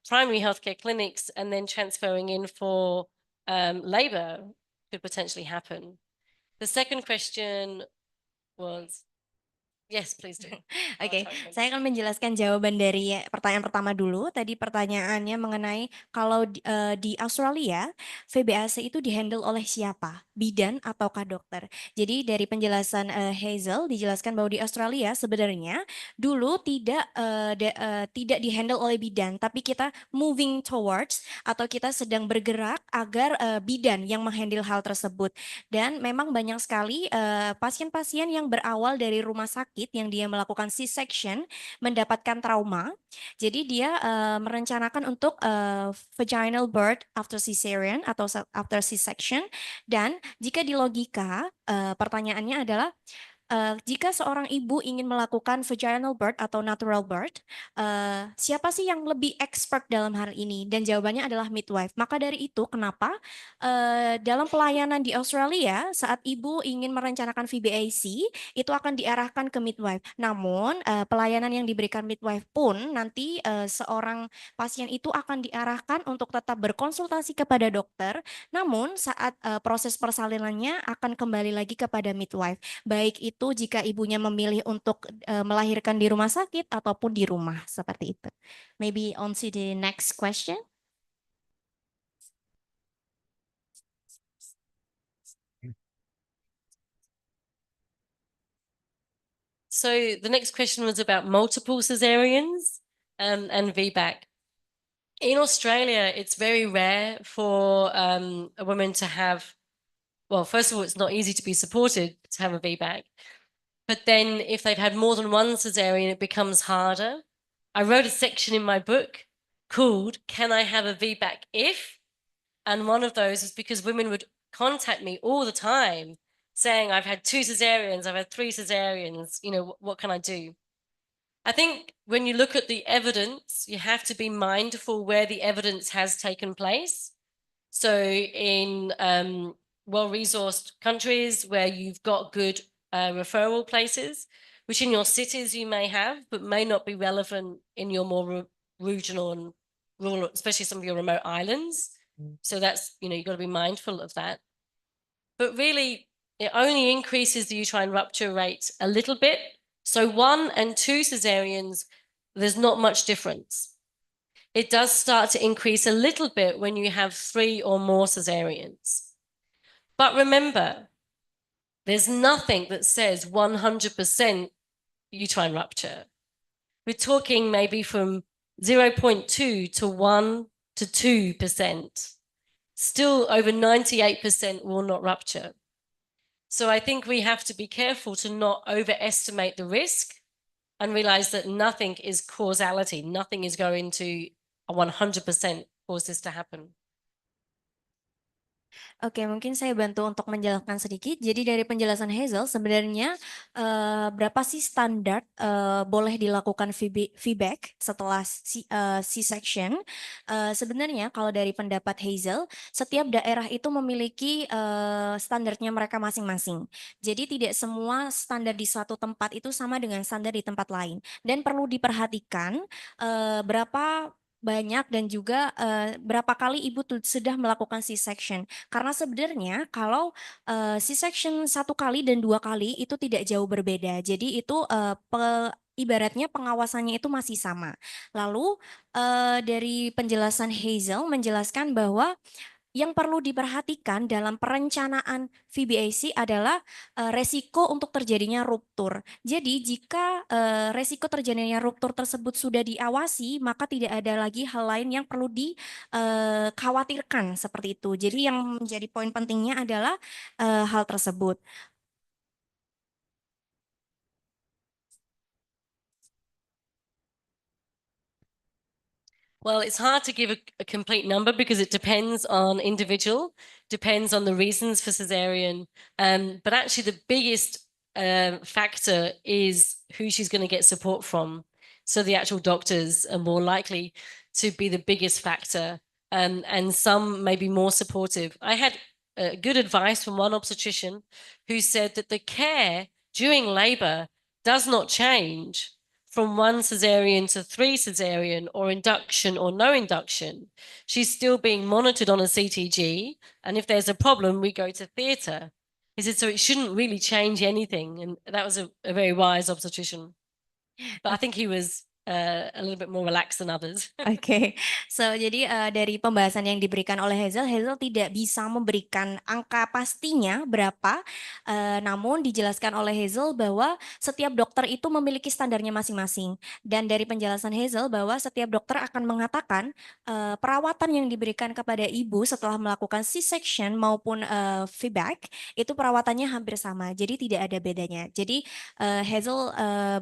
primary healthcare clinics and then transferring in for labor could potentially happen. The second question was, yes, please do. Oke, saya akan menjelaskan jawaban dari pertanyaan pertama dulu. Tadi pertanyaannya mengenai kalau di Australia, VBAC itu dihandle oleh siapa? Bidan ataukah dokter? Jadi dari penjelasan Hazel dijelaskan bahwa di Australia sebenarnya dulu tidak dihandle oleh bidan, tapi kita moving towards atau kita sedang bergerak agar bidan yang menghandle hal tersebut. Dan memang banyak sekali pasien-pasien yang berawal dari rumah sakit yang dia melakukan C-section mendapatkan trauma. Jadi dia merencanakan untuk vaginal birth after Caesarean atau after C-section. Dan jika di logika pertanyaannya adalah jika seorang ibu ingin melakukan vaginal birth atau natural birth, siapa sih yang lebih expert dalam hal ini? Dan jawabannya adalah midwife. Maka dari itu, kenapa dalam pelayanan di Australia, saat ibu ingin merencanakan VBAC, itu akan diarahkan ke midwife. Namun, pelayanan yang diberikan midwife pun nanti seorang pasien itu akan diarahkan untuk tetap berkonsultasi kepada dokter. Namun, saat proses persalinannya akan kembali lagi kepada midwife. Baik itu jika ibunya memilih untuk melahirkan di rumah sakit ataupun di rumah, seperti itu. Maybe on to the next question. So the next question was about multiple cesareans and VBAC. In Australia, it's very rare for a woman to have, well, first of all, it's not easy to be supported to have a VBAC. But then if they've had more than one cesarean, it becomes harder. I wrote a section in my book called "Can I Have a VBAC If?" And one of those is because women would contact me all the time saying, I've had 2 cesareans, I've had 3 cesareans, you know, what can I do? I think when you look at the evidence, you have to be mindful where the evidence has taken place. So in well-resourced countries where you've got good referral places, which in your cities you may have, but may not be relevant in your more regional and rural, especially some of your remote islands. So that's, you know, you've got to be mindful of that. But really, it only increases the uterine rupture rate a little bit. So 1 and 2 cesareans, there's not much difference. It does start to increase a little bit when you have 3 or more cesareans. But remember, there's nothing that says 100% uterine rupture. We're talking maybe from 0.2 to 1 to 2%. Still over 98% will not rupture. So I think we have to be careful to not overestimate the risk and realize that nothing is causality. Nothing is going to 100% cause this to happen. Oke, mungkin saya bantu untuk menjelaskan sedikit. Jadi dari penjelasan Hazel, sebenarnya berapa sih standar boleh dilakukan VBAC setelah C-section? Sebenarnya kalau dari pendapat Hazel, setiap daerah itu memiliki standarnya mereka masing-masing. Jadi tidak semua standar di suatu tempat itu sama dengan standar di tempat lain. Dan perlu diperhatikan berapa banyak dan juga berapa kali ibu sudah melakukan C-section. Karena sebenarnya kalau C-section 1 kali dan 2 kali itu tidak jauh berbeda. Jadi itu ibaratnya pengawasannya itu masih sama. Lalu dari penjelasan Hazel menjelaskan bahwa yang perlu diperhatikan dalam perencanaan VBAC adalah resiko untuk terjadinya ruptur. Jadi jika resiko terjadinya ruptur tersebut sudah diawasi, maka tidak ada lagi hal lain yang perlu dikhawatirkan seperti itu. Jadi yang menjadi poin pentingnya adalah hal tersebut. Well, it's hard to give a complete number because it depends on individual, depends on the reasons for cesarean. But actually, the biggest factor is who she's going to get support from. So the actual doctors are more likely to be the biggest factor, and some may be more supportive. I had good advice from one obstetrician who said that the care during labor does not change from 1 cesarean to 3 cesarean or induction or no induction. She's still being monitored on a CTG. And if there's a problem, we go to theatre. He said, so it shouldn't really change anything. And that was a very wise obstetrician. But I think he was a little bit more relaxed than others. Oke, so jadi dari pembahasan yang diberikan oleh Hazel, Hazel tidak bisa memberikan angka pastinya berapa, namun dijelaskan oleh Hazel bahwa setiap dokter itu memiliki standarnya masing-masing. Dan dari penjelasan Hazel bahwa setiap dokter akan mengatakan perawatan yang diberikan kepada ibu setelah melakukan C-section maupun VBAC itu perawatannya hampir sama, jadi tidak ada bedanya. Jadi Hazel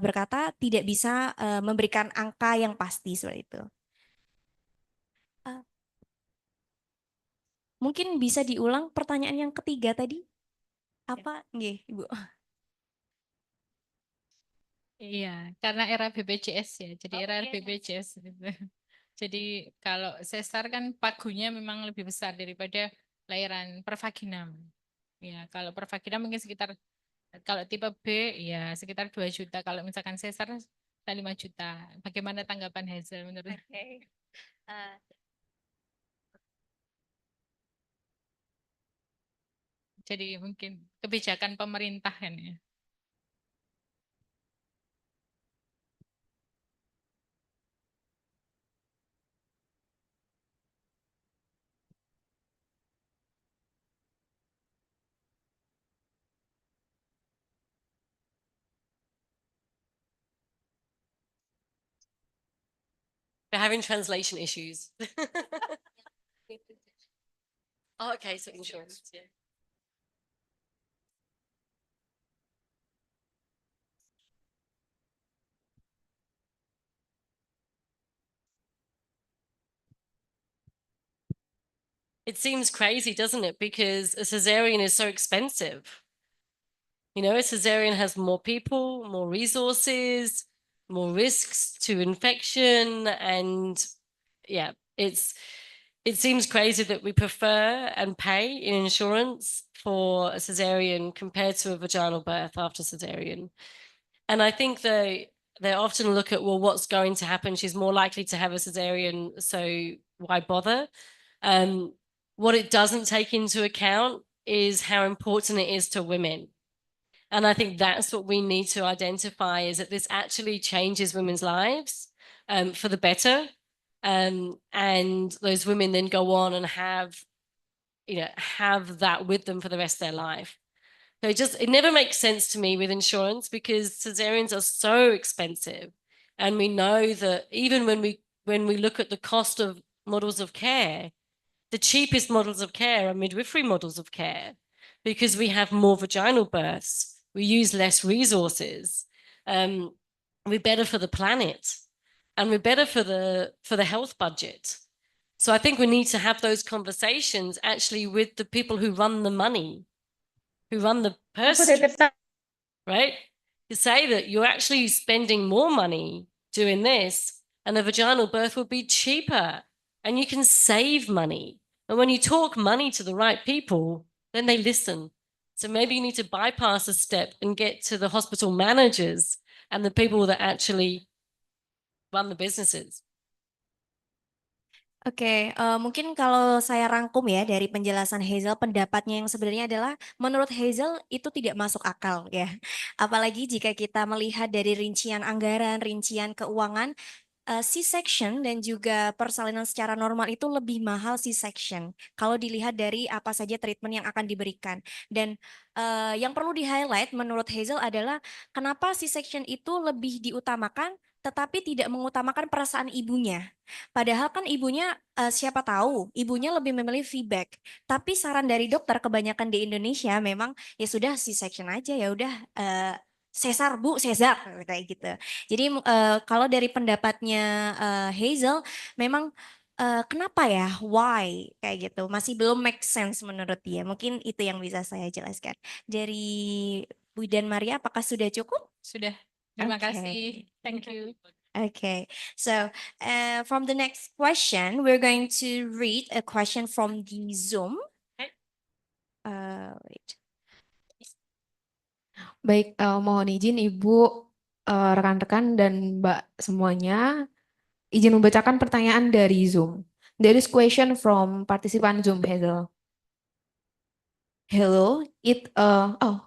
berkata tidak bisa memberikan angka yang pasti seperti itu. Mungkin bisa diulang pertanyaan yang ketiga tadi? Apa? Nggih, Ibu. Iya, karena era BPJS ya. Jadi era iya. BPJS gitu. Jadi kalau sesar kan pagunya memang lebih besar daripada lahiran pervaginam. Ya, kalau pervaginam mungkin sekitar, kalau tipe B ya sekitar 2 juta. Kalau misalkan sesar 5 juta. Bagaimana tanggapan Hazel menurut? Oke. Jadi mungkin kebijakan pemerintah kan ya. They're having translation issues. Oh, okay, so insurance, yeah. It seems crazy, doesn't it? Because a cesarean is so expensive. You know, a cesarean has more people, more resources, more risks to infection. And yeah, it seems crazy that we prefer and pay in insurance for a cesarean compared to a vaginal birth after cesarean. And I think they often look at, well, what's going to happen? She's more likely to have a cesarean, so why bother? What it doesn't take into account is how important it is to women. And I think that's what we need to identify, is that this actually changes women's lives for the better. And those women then go on and have that with them for the rest of their life. So it never makes sense to me with insurance, because cesareans are so expensive. And we know that even when we look at the cost of models of care, the cheapest models of care are midwifery models of care, because we have more vaginal births, we use less resources, we're better for the planet, and we're better for the health budget. So I think we need to have those conversations actually with the people who run the money, who run the purse, right? To say that you're actually spending more money doing this, and a vaginal birth will be cheaper, and you can save money. And when you talk money to the right people, then they listen. So maybe you need to bypass a step and get to the hospital managers and the people that actually run the businesses. Oke, mungkin kalau saya rangkum ya dari penjelasan Hazel, pendapatnya yang sebenarnya adalah menurut Hazel itu tidak masuk akal ya. Apalagi jika kita melihat dari rincian anggaran, rincian keuangan, C-section dan juga persalinan secara normal itu lebih mahal C-section kalau dilihat dari apa saja treatment yang akan diberikan. Dan yang perlu di-highlight menurut Hazel adalah kenapa C-section itu lebih diutamakan tetapi tidak mengutamakan perasaan ibunya. Padahal kan ibunya siapa tahu ibunya lebih memilih VBAC. Tapi saran dari dokter kebanyakan di Indonesia memang ya sudah C-section aja, ya udah Sesar Bu, Sesar kayak gitu. Jadi kalau dari pendapatnya Hazel, memang kenapa ya, why kayak gitu, masih belum make sense menurut dia. Mungkin itu yang bisa saya jelaskan. Dari Bu dan Maria, apakah sudah cukup? Sudah. Terima Oke. kasih. Thank you. Okay, so from the next question, we're going to read a question from the Zoom. Wait. Baik, mohon izin Ibu, rekan-rekan dan Mbak semuanya, izin membacakan pertanyaan dari Zoom. There is question from participant Zoom, Hazel. Hello,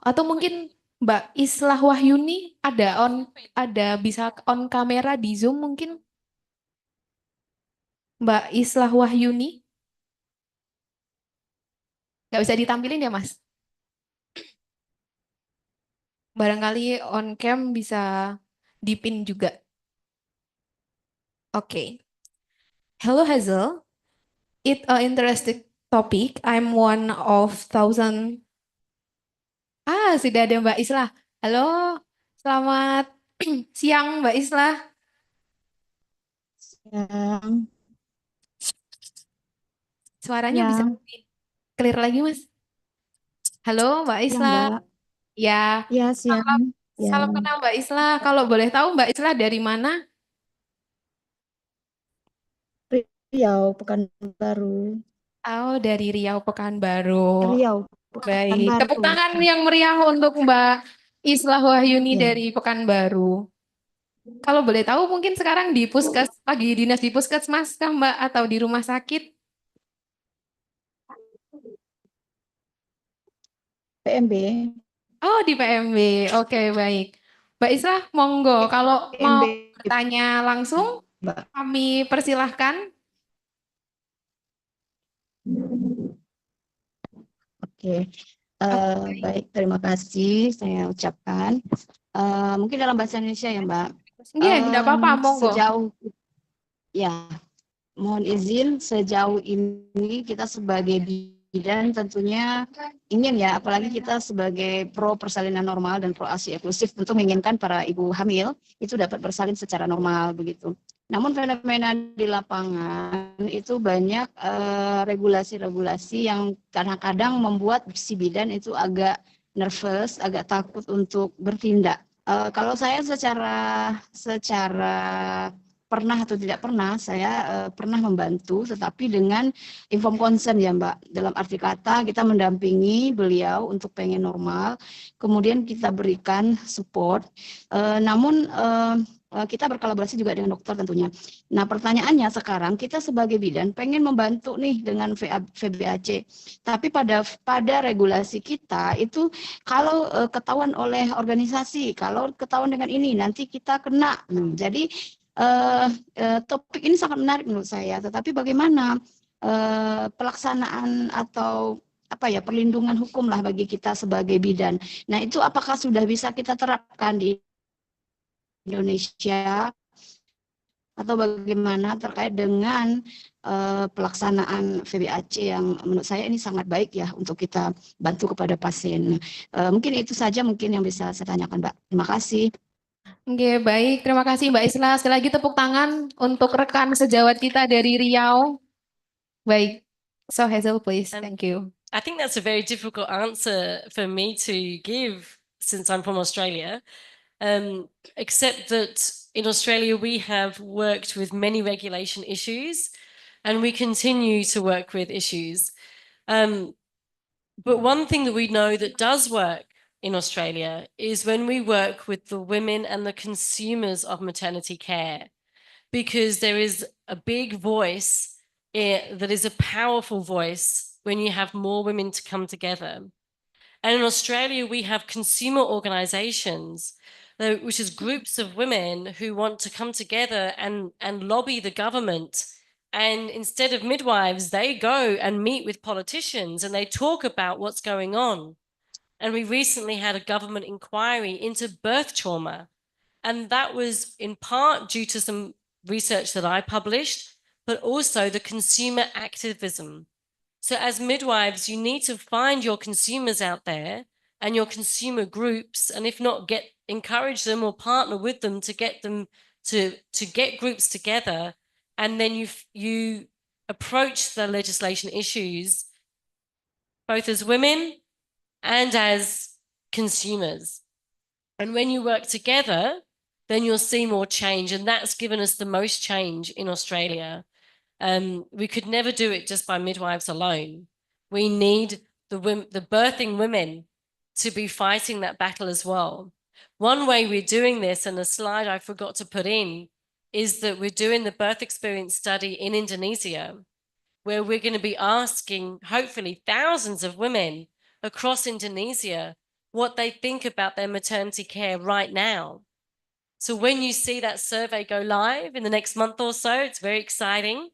atau mungkin Mbak Islah Wahyuni ada bisa on kamera di Zoom mungkin? Mbak Islah Wahyuni? Nggak bisa ditampilin ya, Mas? Barangkali on cam bisa dipin juga. Oke. Hello Hazel. It a interesting topic. I'm one of thousand. Sudah ada Mbak Islah. Halo, selamat siang Mbak Islah. Suaranya bisa clear lagi, Mas. Halo Mbak Islah. Ya, Ya, siang. salam kenal Mbak Islah. Kalau boleh tahu Mbak Islah dari mana? Riau, Pekanbaru. Oh, dari Riau Pekanbaru. Riau, Baik, tepuk Pekanbaru. tangan yang meriah untuk Mbak Islah Wahyuni Ya. dari Pekanbaru. Kalau boleh tahu mungkin sekarang di lagi dinas di puskesmas kah Mbak atau di rumah sakit? PMB. Oh, di PMB. Oke, baik. Mbak Islah, monggo. Kalau mau PMB, bertanya langsung, Mbak. kami persilahkan. Oke. Baik, terima kasih saya ucapkan. Mungkin dalam bahasa Indonesia ya, Mbak. Iya, tidak apa-apa, monggo. Mohon izin, sejauh ini kita sebagai bidan tentunya ingin ya, apalagi kita sebagai pro persalinan normal dan pro ASI eksklusif tentu menginginkan para ibu hamil itu dapat bersalin secara normal begitu. Namun fenomena di lapangan itu banyak regulasi-regulasi yang kadang-kadang membuat si bidan itu agak nervous, agak takut untuk bertindak. Kalau saya secara pernah atau tidak pernah, saya pernah membantu, tetapi dengan inform consent ya Mbak. Dalam arti kata kita mendampingi beliau untuk pengen normal, kemudian kita berikan support. Namun kita berkolaborasi juga dengan dokter tentunya. Nah pertanyaannya sekarang kita sebagai bidan pengen membantu nih dengan VBAC, tapi pada regulasi kita itu kalau ketahuan oleh organisasi, kalau ketahuan dengan ini nanti kita kena. Jadi topik ini sangat menarik menurut saya, tetapi bagaimana pelaksanaan atau perlindungan hukum lah bagi kita sebagai bidan. Nah itu apakah sudah bisa kita terapkan di Indonesia atau bagaimana terkait dengan pelaksanaan VBAC yang menurut saya ini sangat baik ya untuk kita bantu kepada pasien. Mungkin itu saja mungkin yang bisa saya tanyakan Mbak. Terima kasih. Oke, baik. Terima kasih Mbak Islah. Sekali lagi tepuk tangan untuk rekan sejawat kita dari Riau. Baik. So Hazel, please. Thank you. I think that's a very difficult answer for me to give since I'm from Australia, except that in Australia we have worked with many regulation issues and we continue to work with issues. But one thing that we know that does work in Australia is when we work with the women and the consumers of maternity care, because there is a big voice that is a powerful voice when you have more women to come together. And in Australia, we have consumer organizations, which is groups of women who want to come together and lobby the government. And instead of midwives, they go and meet with politicians and they talk about what's going on. And we recently had a government inquiry into birth trauma. And that was in part due to some research that I published, but also the consumer activism. So as midwives, you need to find your consumers out there and your consumer groups, and if not, encourage them or partner with them to get groups together, and then you approach the legislation issues both as women and as consumers. And when you work together, then you'll see more change. And that's given us the most change in Australia. We could never do it just by midwives alone. We need the birthing women to be fighting that battle as well. One way we're doing this, and a slide I forgot to put in, is that we're doing the birth experience study in Indonesia, where we're going to be asking, hopefully, thousands of women across Indonesia what they think about their maternity care right now. So when you see that survey go live in the next month or so, it's very exciting,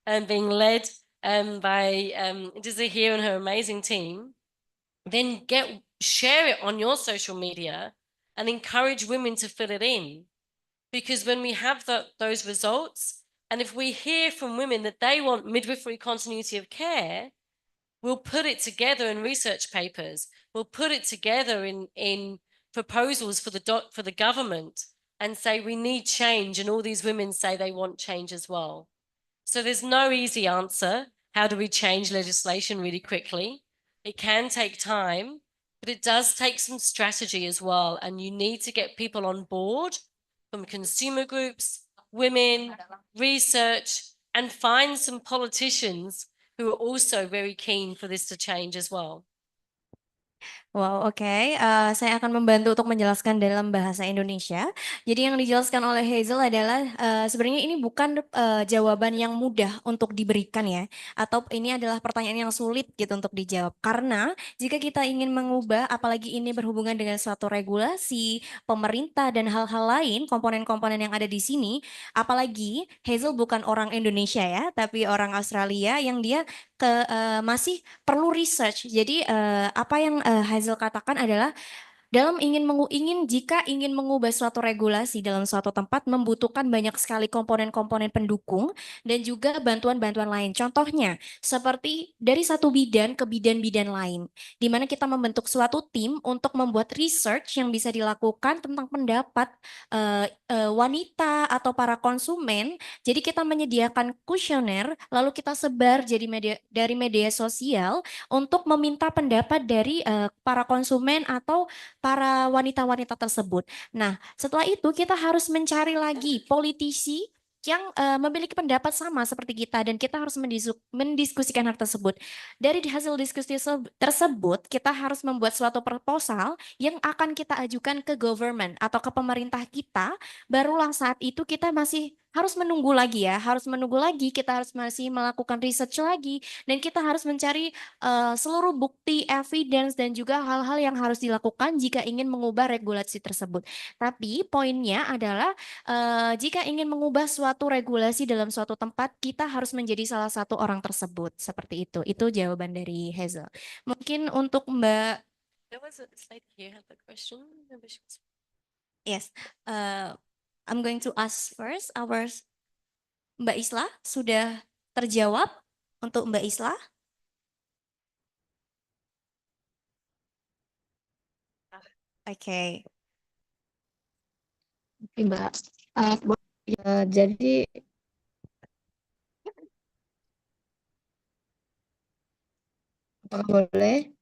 and being led by Dizzy here and her amazing team. Then share it on your social media and encourage women to fill it in. Because when we have those results, and if we hear from women that they want midwifery continuity of care, we'll put it together in research papers. We'll put it together in proposals for the government and say we need change, and all these women say they want change as well. So there's no easy answer. How do we change legislation really quickly? It can take time, but it does take some strategy as well. And you need to get people on board from consumer groups, women, research, and find some politicians who are also very keen for this to change as well. Wow, oke. Saya akan membantu untuk menjelaskan dalam bahasa Indonesia. Jadi yang dijelaskan oleh Hazel adalah sebenarnya ini bukan jawaban yang mudah untuk diberikan ya, atau ini adalah pertanyaan yang sulit gitu untuk dijawab. Karena jika kita ingin mengubah, apalagi ini berhubungan dengan suatu regulasi, pemerintah dan hal-hal lain, komponen-komponen yang ada di sini, apalagi Hazel bukan orang Indonesia ya, tapi orang Australia yang dia masih perlu research. Jadi apa yang Hazel katakan adalah jika ingin mengubah suatu regulasi dalam suatu tempat membutuhkan banyak sekali komponen-komponen pendukung dan juga bantuan-bantuan lain. Contohnya seperti dari satu bidan ke bidan-bidan lain, di mana kita membentuk suatu tim untuk membuat research yang bisa dilakukan tentang pendapat wanita atau para konsumen. Jadi kita menyediakan kuesioner, lalu kita sebar dari media sosial untuk meminta pendapat dari para konsumen atau para wanita-wanita tersebut. Nah, setelah itu kita harus mencari lagi politisi yang memiliki pendapat sama seperti kita dan kita harus mendiskusikan hal tersebut. Dari hasil diskusi tersebut, kita harus membuat suatu proposal yang akan kita ajukan ke government atau ke pemerintah kita. Barulah saat itu kita masih harus menunggu lagi ya, kita harus masih melakukan research lagi dan kita harus mencari seluruh bukti, evidence dan juga hal-hal yang harus dilakukan jika ingin mengubah regulasi tersebut. Tapi poinnya adalah jika ingin mengubah suatu regulasi dalam suatu tempat, kita harus menjadi salah satu orang tersebut. Seperti itu. Itu jawaban dari Hazel. Mungkin untuk Mbak. There was a slide here, have a question. Yes. I'm going to ask first our Mbak Isla. Sudah terjawab untuk Mbak Isla? Oke. Oke, Mbak. Ya, jadi apakah boleh?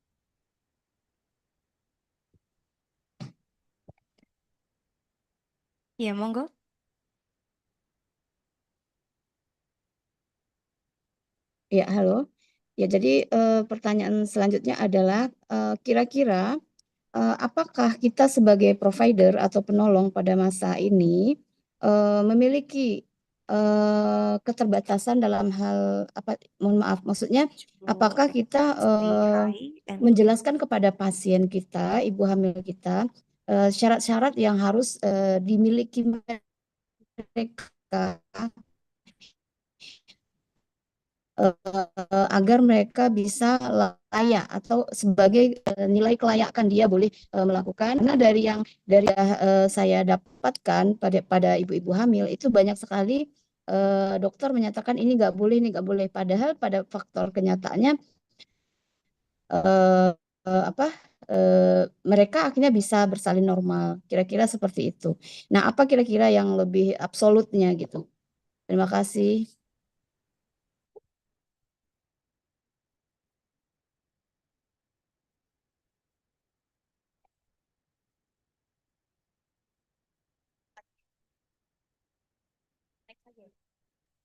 Ya, monggo. Ya, halo. Ya, jadi pertanyaan selanjutnya adalah kira-kira apakah kita sebagai provider atau penolong pada masa ini memiliki keterbatasan dalam hal apa? Mohon maaf, maksudnya apakah kita menjelaskan kepada pasien kita, ibu hamil kita, syarat-syarat yang harus dimiliki mereka agar mereka bisa layak atau sebagai nilai kelayakan dia boleh melakukan. Karena dari yang saya dapatkan pada ibu-ibu hamil itu banyak sekali dokter menyatakan ini nggak boleh, ini nggak boleh. Padahal pada faktor kenyataannya mereka akhirnya bisa bersalin normal. Kira-kira seperti itu. Nah, apa kira-kira yang lebih absolutnya gitu? Terima kasih.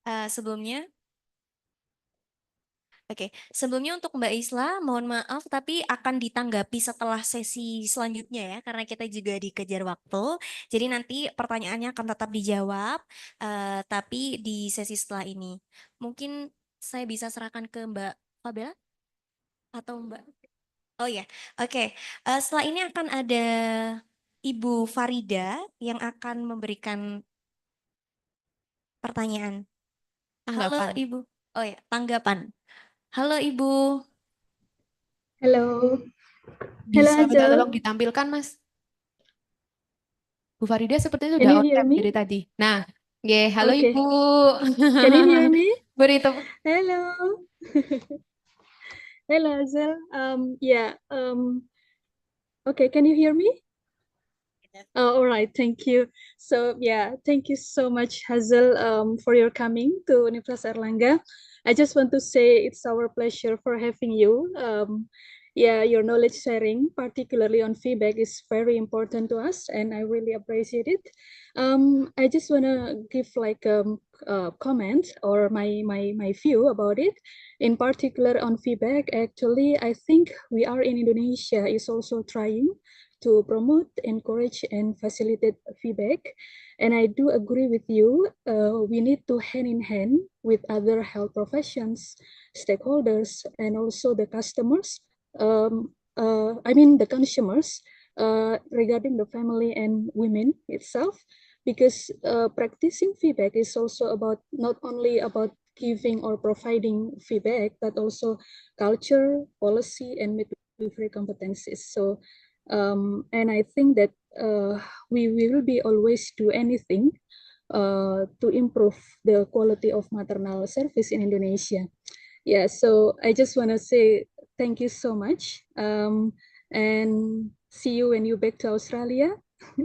Sebelumnya, oke, sebelumnya untuk Mbak Isla, mohon maaf tapi akan ditanggapi setelah sesi selanjutnya ya, karena kita juga dikejar waktu. Jadi nanti pertanyaannya akan tetap dijawab, tapi di sesi setelah ini. Mungkin saya bisa serahkan ke Mbak Fabela atau Mbak? Oh ya, oke. Setelah ini akan ada Ibu Farida yang akan memberikan pertanyaan. Halo Tanggapan. Ibu. Oh ya, tanggapan. Halo Ibu. Halo. Halo Bisa minta Hazel. tolong ditampilkan, Mas. Bu Farida sepertinya Can sudah you on hear cam me? dari tadi. Nah, halo Okay. Ibu. Can you hear me? Beri tepuk. Hello. Hello Hazel. Yeah. Okay, can you hear me? Oh, all right, thank you. So yeah, thank you so much, Hazel, for your coming to Universitas Airlangga. I just want to say it's our pleasure for having you. Yeah, your knowledge sharing, particularly on feedback, is very important to us, and I really appreciate it. I just wanna give like a comment or my view about it. In particular on feedback, actually, I think we are in Indonesia is also trying to promote, encourage, and facilitate feedback. And I do agree with you. We need to hand in hand with other health professions, stakeholders, and also the customers. I mean the consumers regarding the family and women itself, because practicing feedback is also about not only about giving or providing feedback, but also culture, policy, and midwifery competencies. So and I think that we will be always do anything to improve the quality of maternal service in Indonesia. Yeah, so I just want to say thank you so much, and see you when you back to Australia.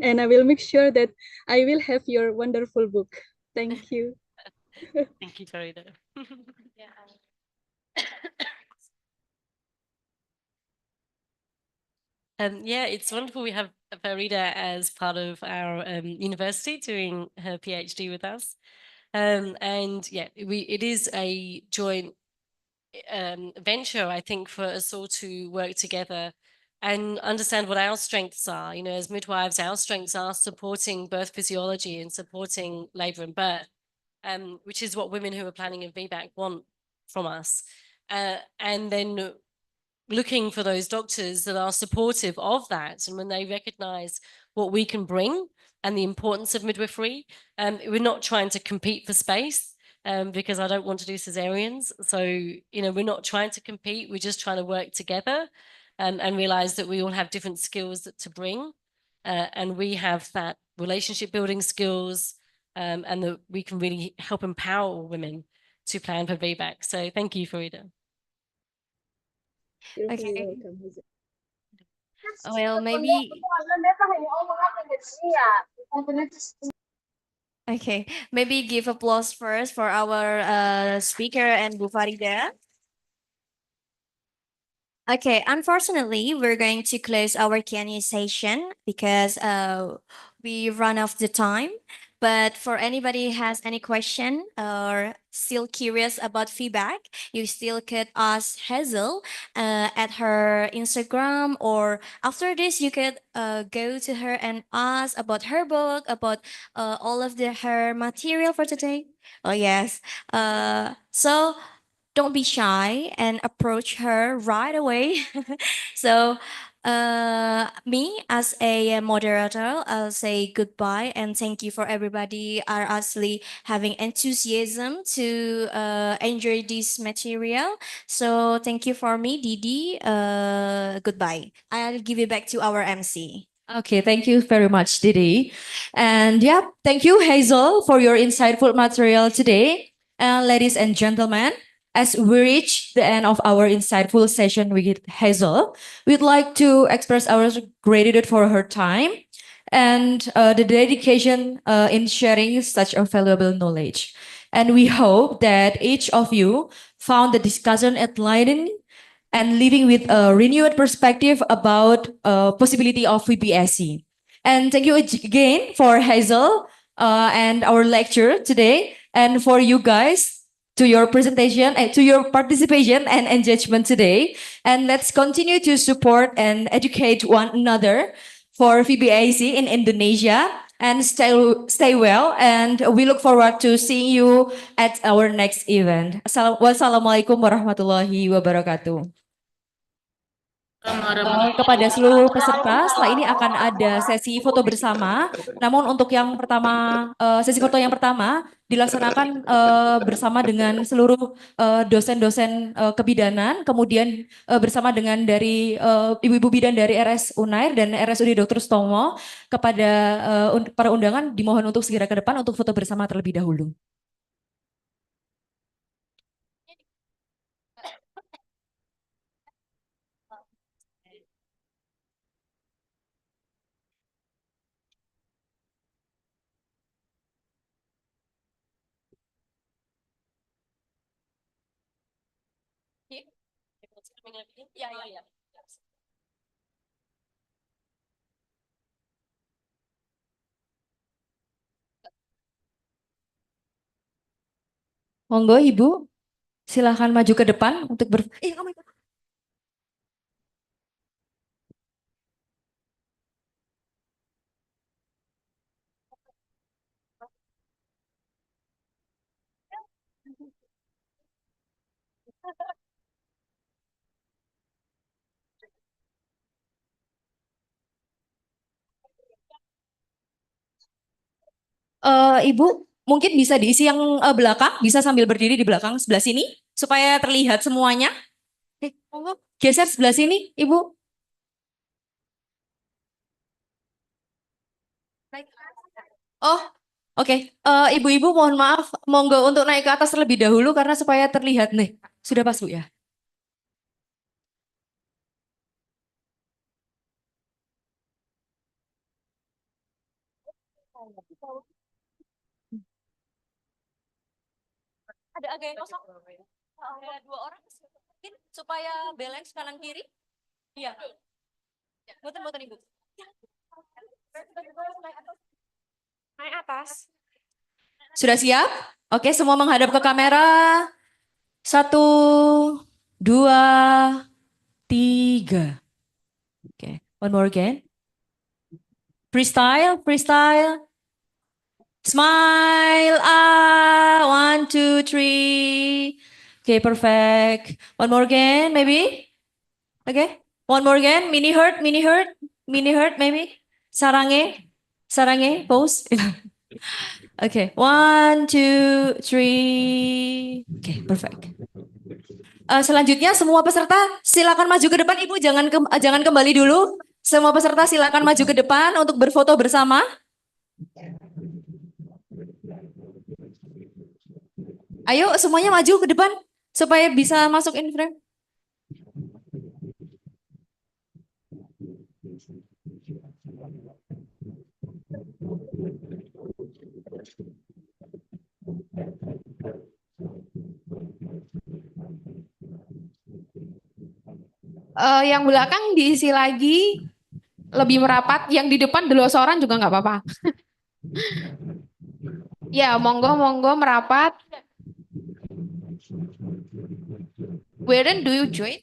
And I will make sure that I will have your wonderful book. Thank you. Thank you, Farida. Yeah, it's wonderful we have Farida as part of our university doing her PhD with us. And yeah, it is a joint venture, I think, for us all to work together and understand what our strengths are. You know, as midwives, our strengths are supporting birth physiology and supporting labor and birth, which is what women who are planning a VBAC want from us. And then looking for those doctors that are supportive of that. And when they recognize what we can bring and the importance of midwifery, we're not trying to compete for space, because I don't want to do cesareans. So, you know, we're not trying to compete. We're just trying to work together, and realize that we all have different skills to bring. And we have that relationship building skills, and that we can really help empower women to plan for VBAC. So thank you, Farida. You're very Okay. welcome, Hazel. Well, maybe. Okay, maybe give applause first for our speaker and Bu Farida. Okay, unfortunately, we're going to close our Q&A session because we run off the time. But for anybody has any question or still curious about feedback, you still could ask Hazel at her Instagram, or after this, you could go to her and ask about her book, about all of her material for today. Oh yes. So don't be shy and approach her right away. So, me as a moderator, I'll say goodbye and thank you for everybody are actually having enthusiasm to enjoy this material. So, thank you for me, Didi. Goodbye. I'll give it back to our MC. Okay, thank you very much, Didi. And yeah, thank you, Hazel, for your insightful material today. Ladies and gentlemen, as we reach the end of our insightful session with Hazel, we'd like to express our gratitude for her time and the dedication in sharing such a valuable knowledge. And we hope that each of you found the discussion enlightening and living with a renewed perspective about possibility of VBAC. And thank you again for Hazel and our lecture today, and for you guys to your presentation and to your participation and engagement today. And let's continue to support and educate one another for VBAC in Indonesia. And stay well, and we look forward to seeing you at our next event. Wassalamualaikum warahmatullahi wabarakatuh. Kepada seluruh peserta, setelah ini akan ada sesi foto bersama. Namun untuk yang pertama, sesi foto yang pertama dilaksanakan bersama dengan seluruh dosen-dosen kebidanan, kemudian bersama dengan dari ibu-ibu bidan dari RS Unair dan RSUD Dr. Sutomo. Kepada para undangan dimohon untuk segera ke depan untuk foto bersama terlebih dahulu. Monggo Ibu, silakan maju ke depan untuk Ibu, mungkin bisa diisi yang belakang, bisa sambil berdiri di belakang sebelah sini, supaya terlihat semuanya. Monggo, geser sebelah sini, Ibu. Oh, oke. Ibu-ibu mohon maaf, monggo untuk naik ke atas terlebih dahulu karena supaya terlihat nih. Sudah pas Bu ya? Ada agak yang kosong. Ada 2 orang mungkin supaya balance kanan kiri. Iya. Boten Ibu. Naik atas. Sudah siap? Oke, semua menghadap ke kamera. 1, 2, 3. Oke, one more again. Freestyle. Smile, 1, 2, 3. Okay, perfect. One more again, maybe. Okay, one more again. Mini heart, maybe. Sarange, pose. Okay, 1, 2, 3. Okay, perfect. Selanjutnya semua peserta silakan maju ke depan. Ibu jangan kembali dulu. Semua peserta silakan maju ke depan untuk berfoto bersama. Ayo semuanya maju ke depan supaya bisa masuk in frame. Yang belakang diisi lagi lebih merapat, yang di depan delosoran juga nggak apa-apa. Ya, monggo merapat. Wherein do you join?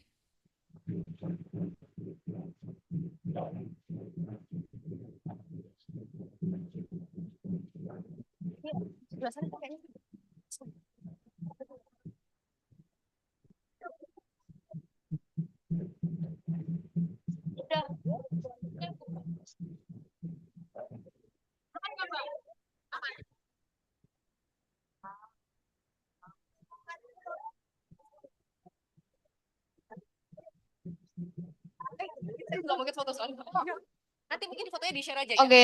Nanti mungkin fotonya di-share aja. Oke,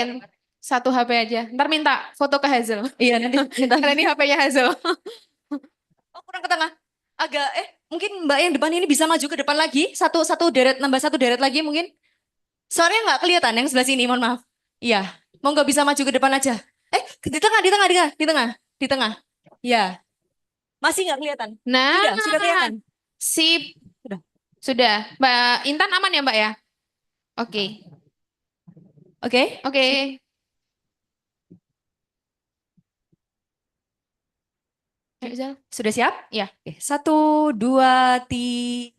satu HP aja. Ntar minta foto ke Hazel. Iya, nanti minta. Karena ini HP-nya Hazel. Oh, kurang ke tengah. agak mungkin Mbak yang depan ini bisa maju ke depan lagi. Satu deret, nambah satu deret lagi mungkin. Suaranya nggak kelihatan yang sebelah sini, mohon maaf. Iya, mau nggak bisa maju ke depan aja. Di tengah, di tengah, di tengah, di tengah, di tengah. Ya, masih nggak kelihatan. Nah, Sudah kelihatan. sip. Sudah. Sudah. Mbak Intan aman ya, Mbak ya? Oke. Oke. Oke. Ayo, Zal. Sudah siap? Ya. Oke, 1, 2, 3.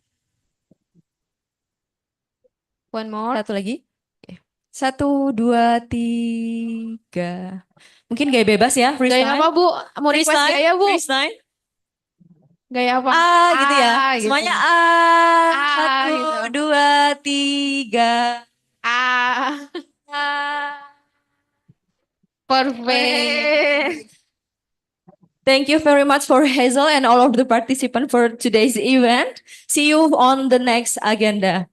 One more. Satu lagi. Oke. 1, 2, 3. Mungkin gaya bebas ya, Gaya freestyle. apa, Bu? Mau request Freestyle, gaya, Bu? freestyle. Gaya apa? Gitu ya. Gitu. Semuanya satu, Gitu. 2, 3. Ah, perfect. Thank you very much for Hazel and all of the participants for today's event. See you on the next agenda.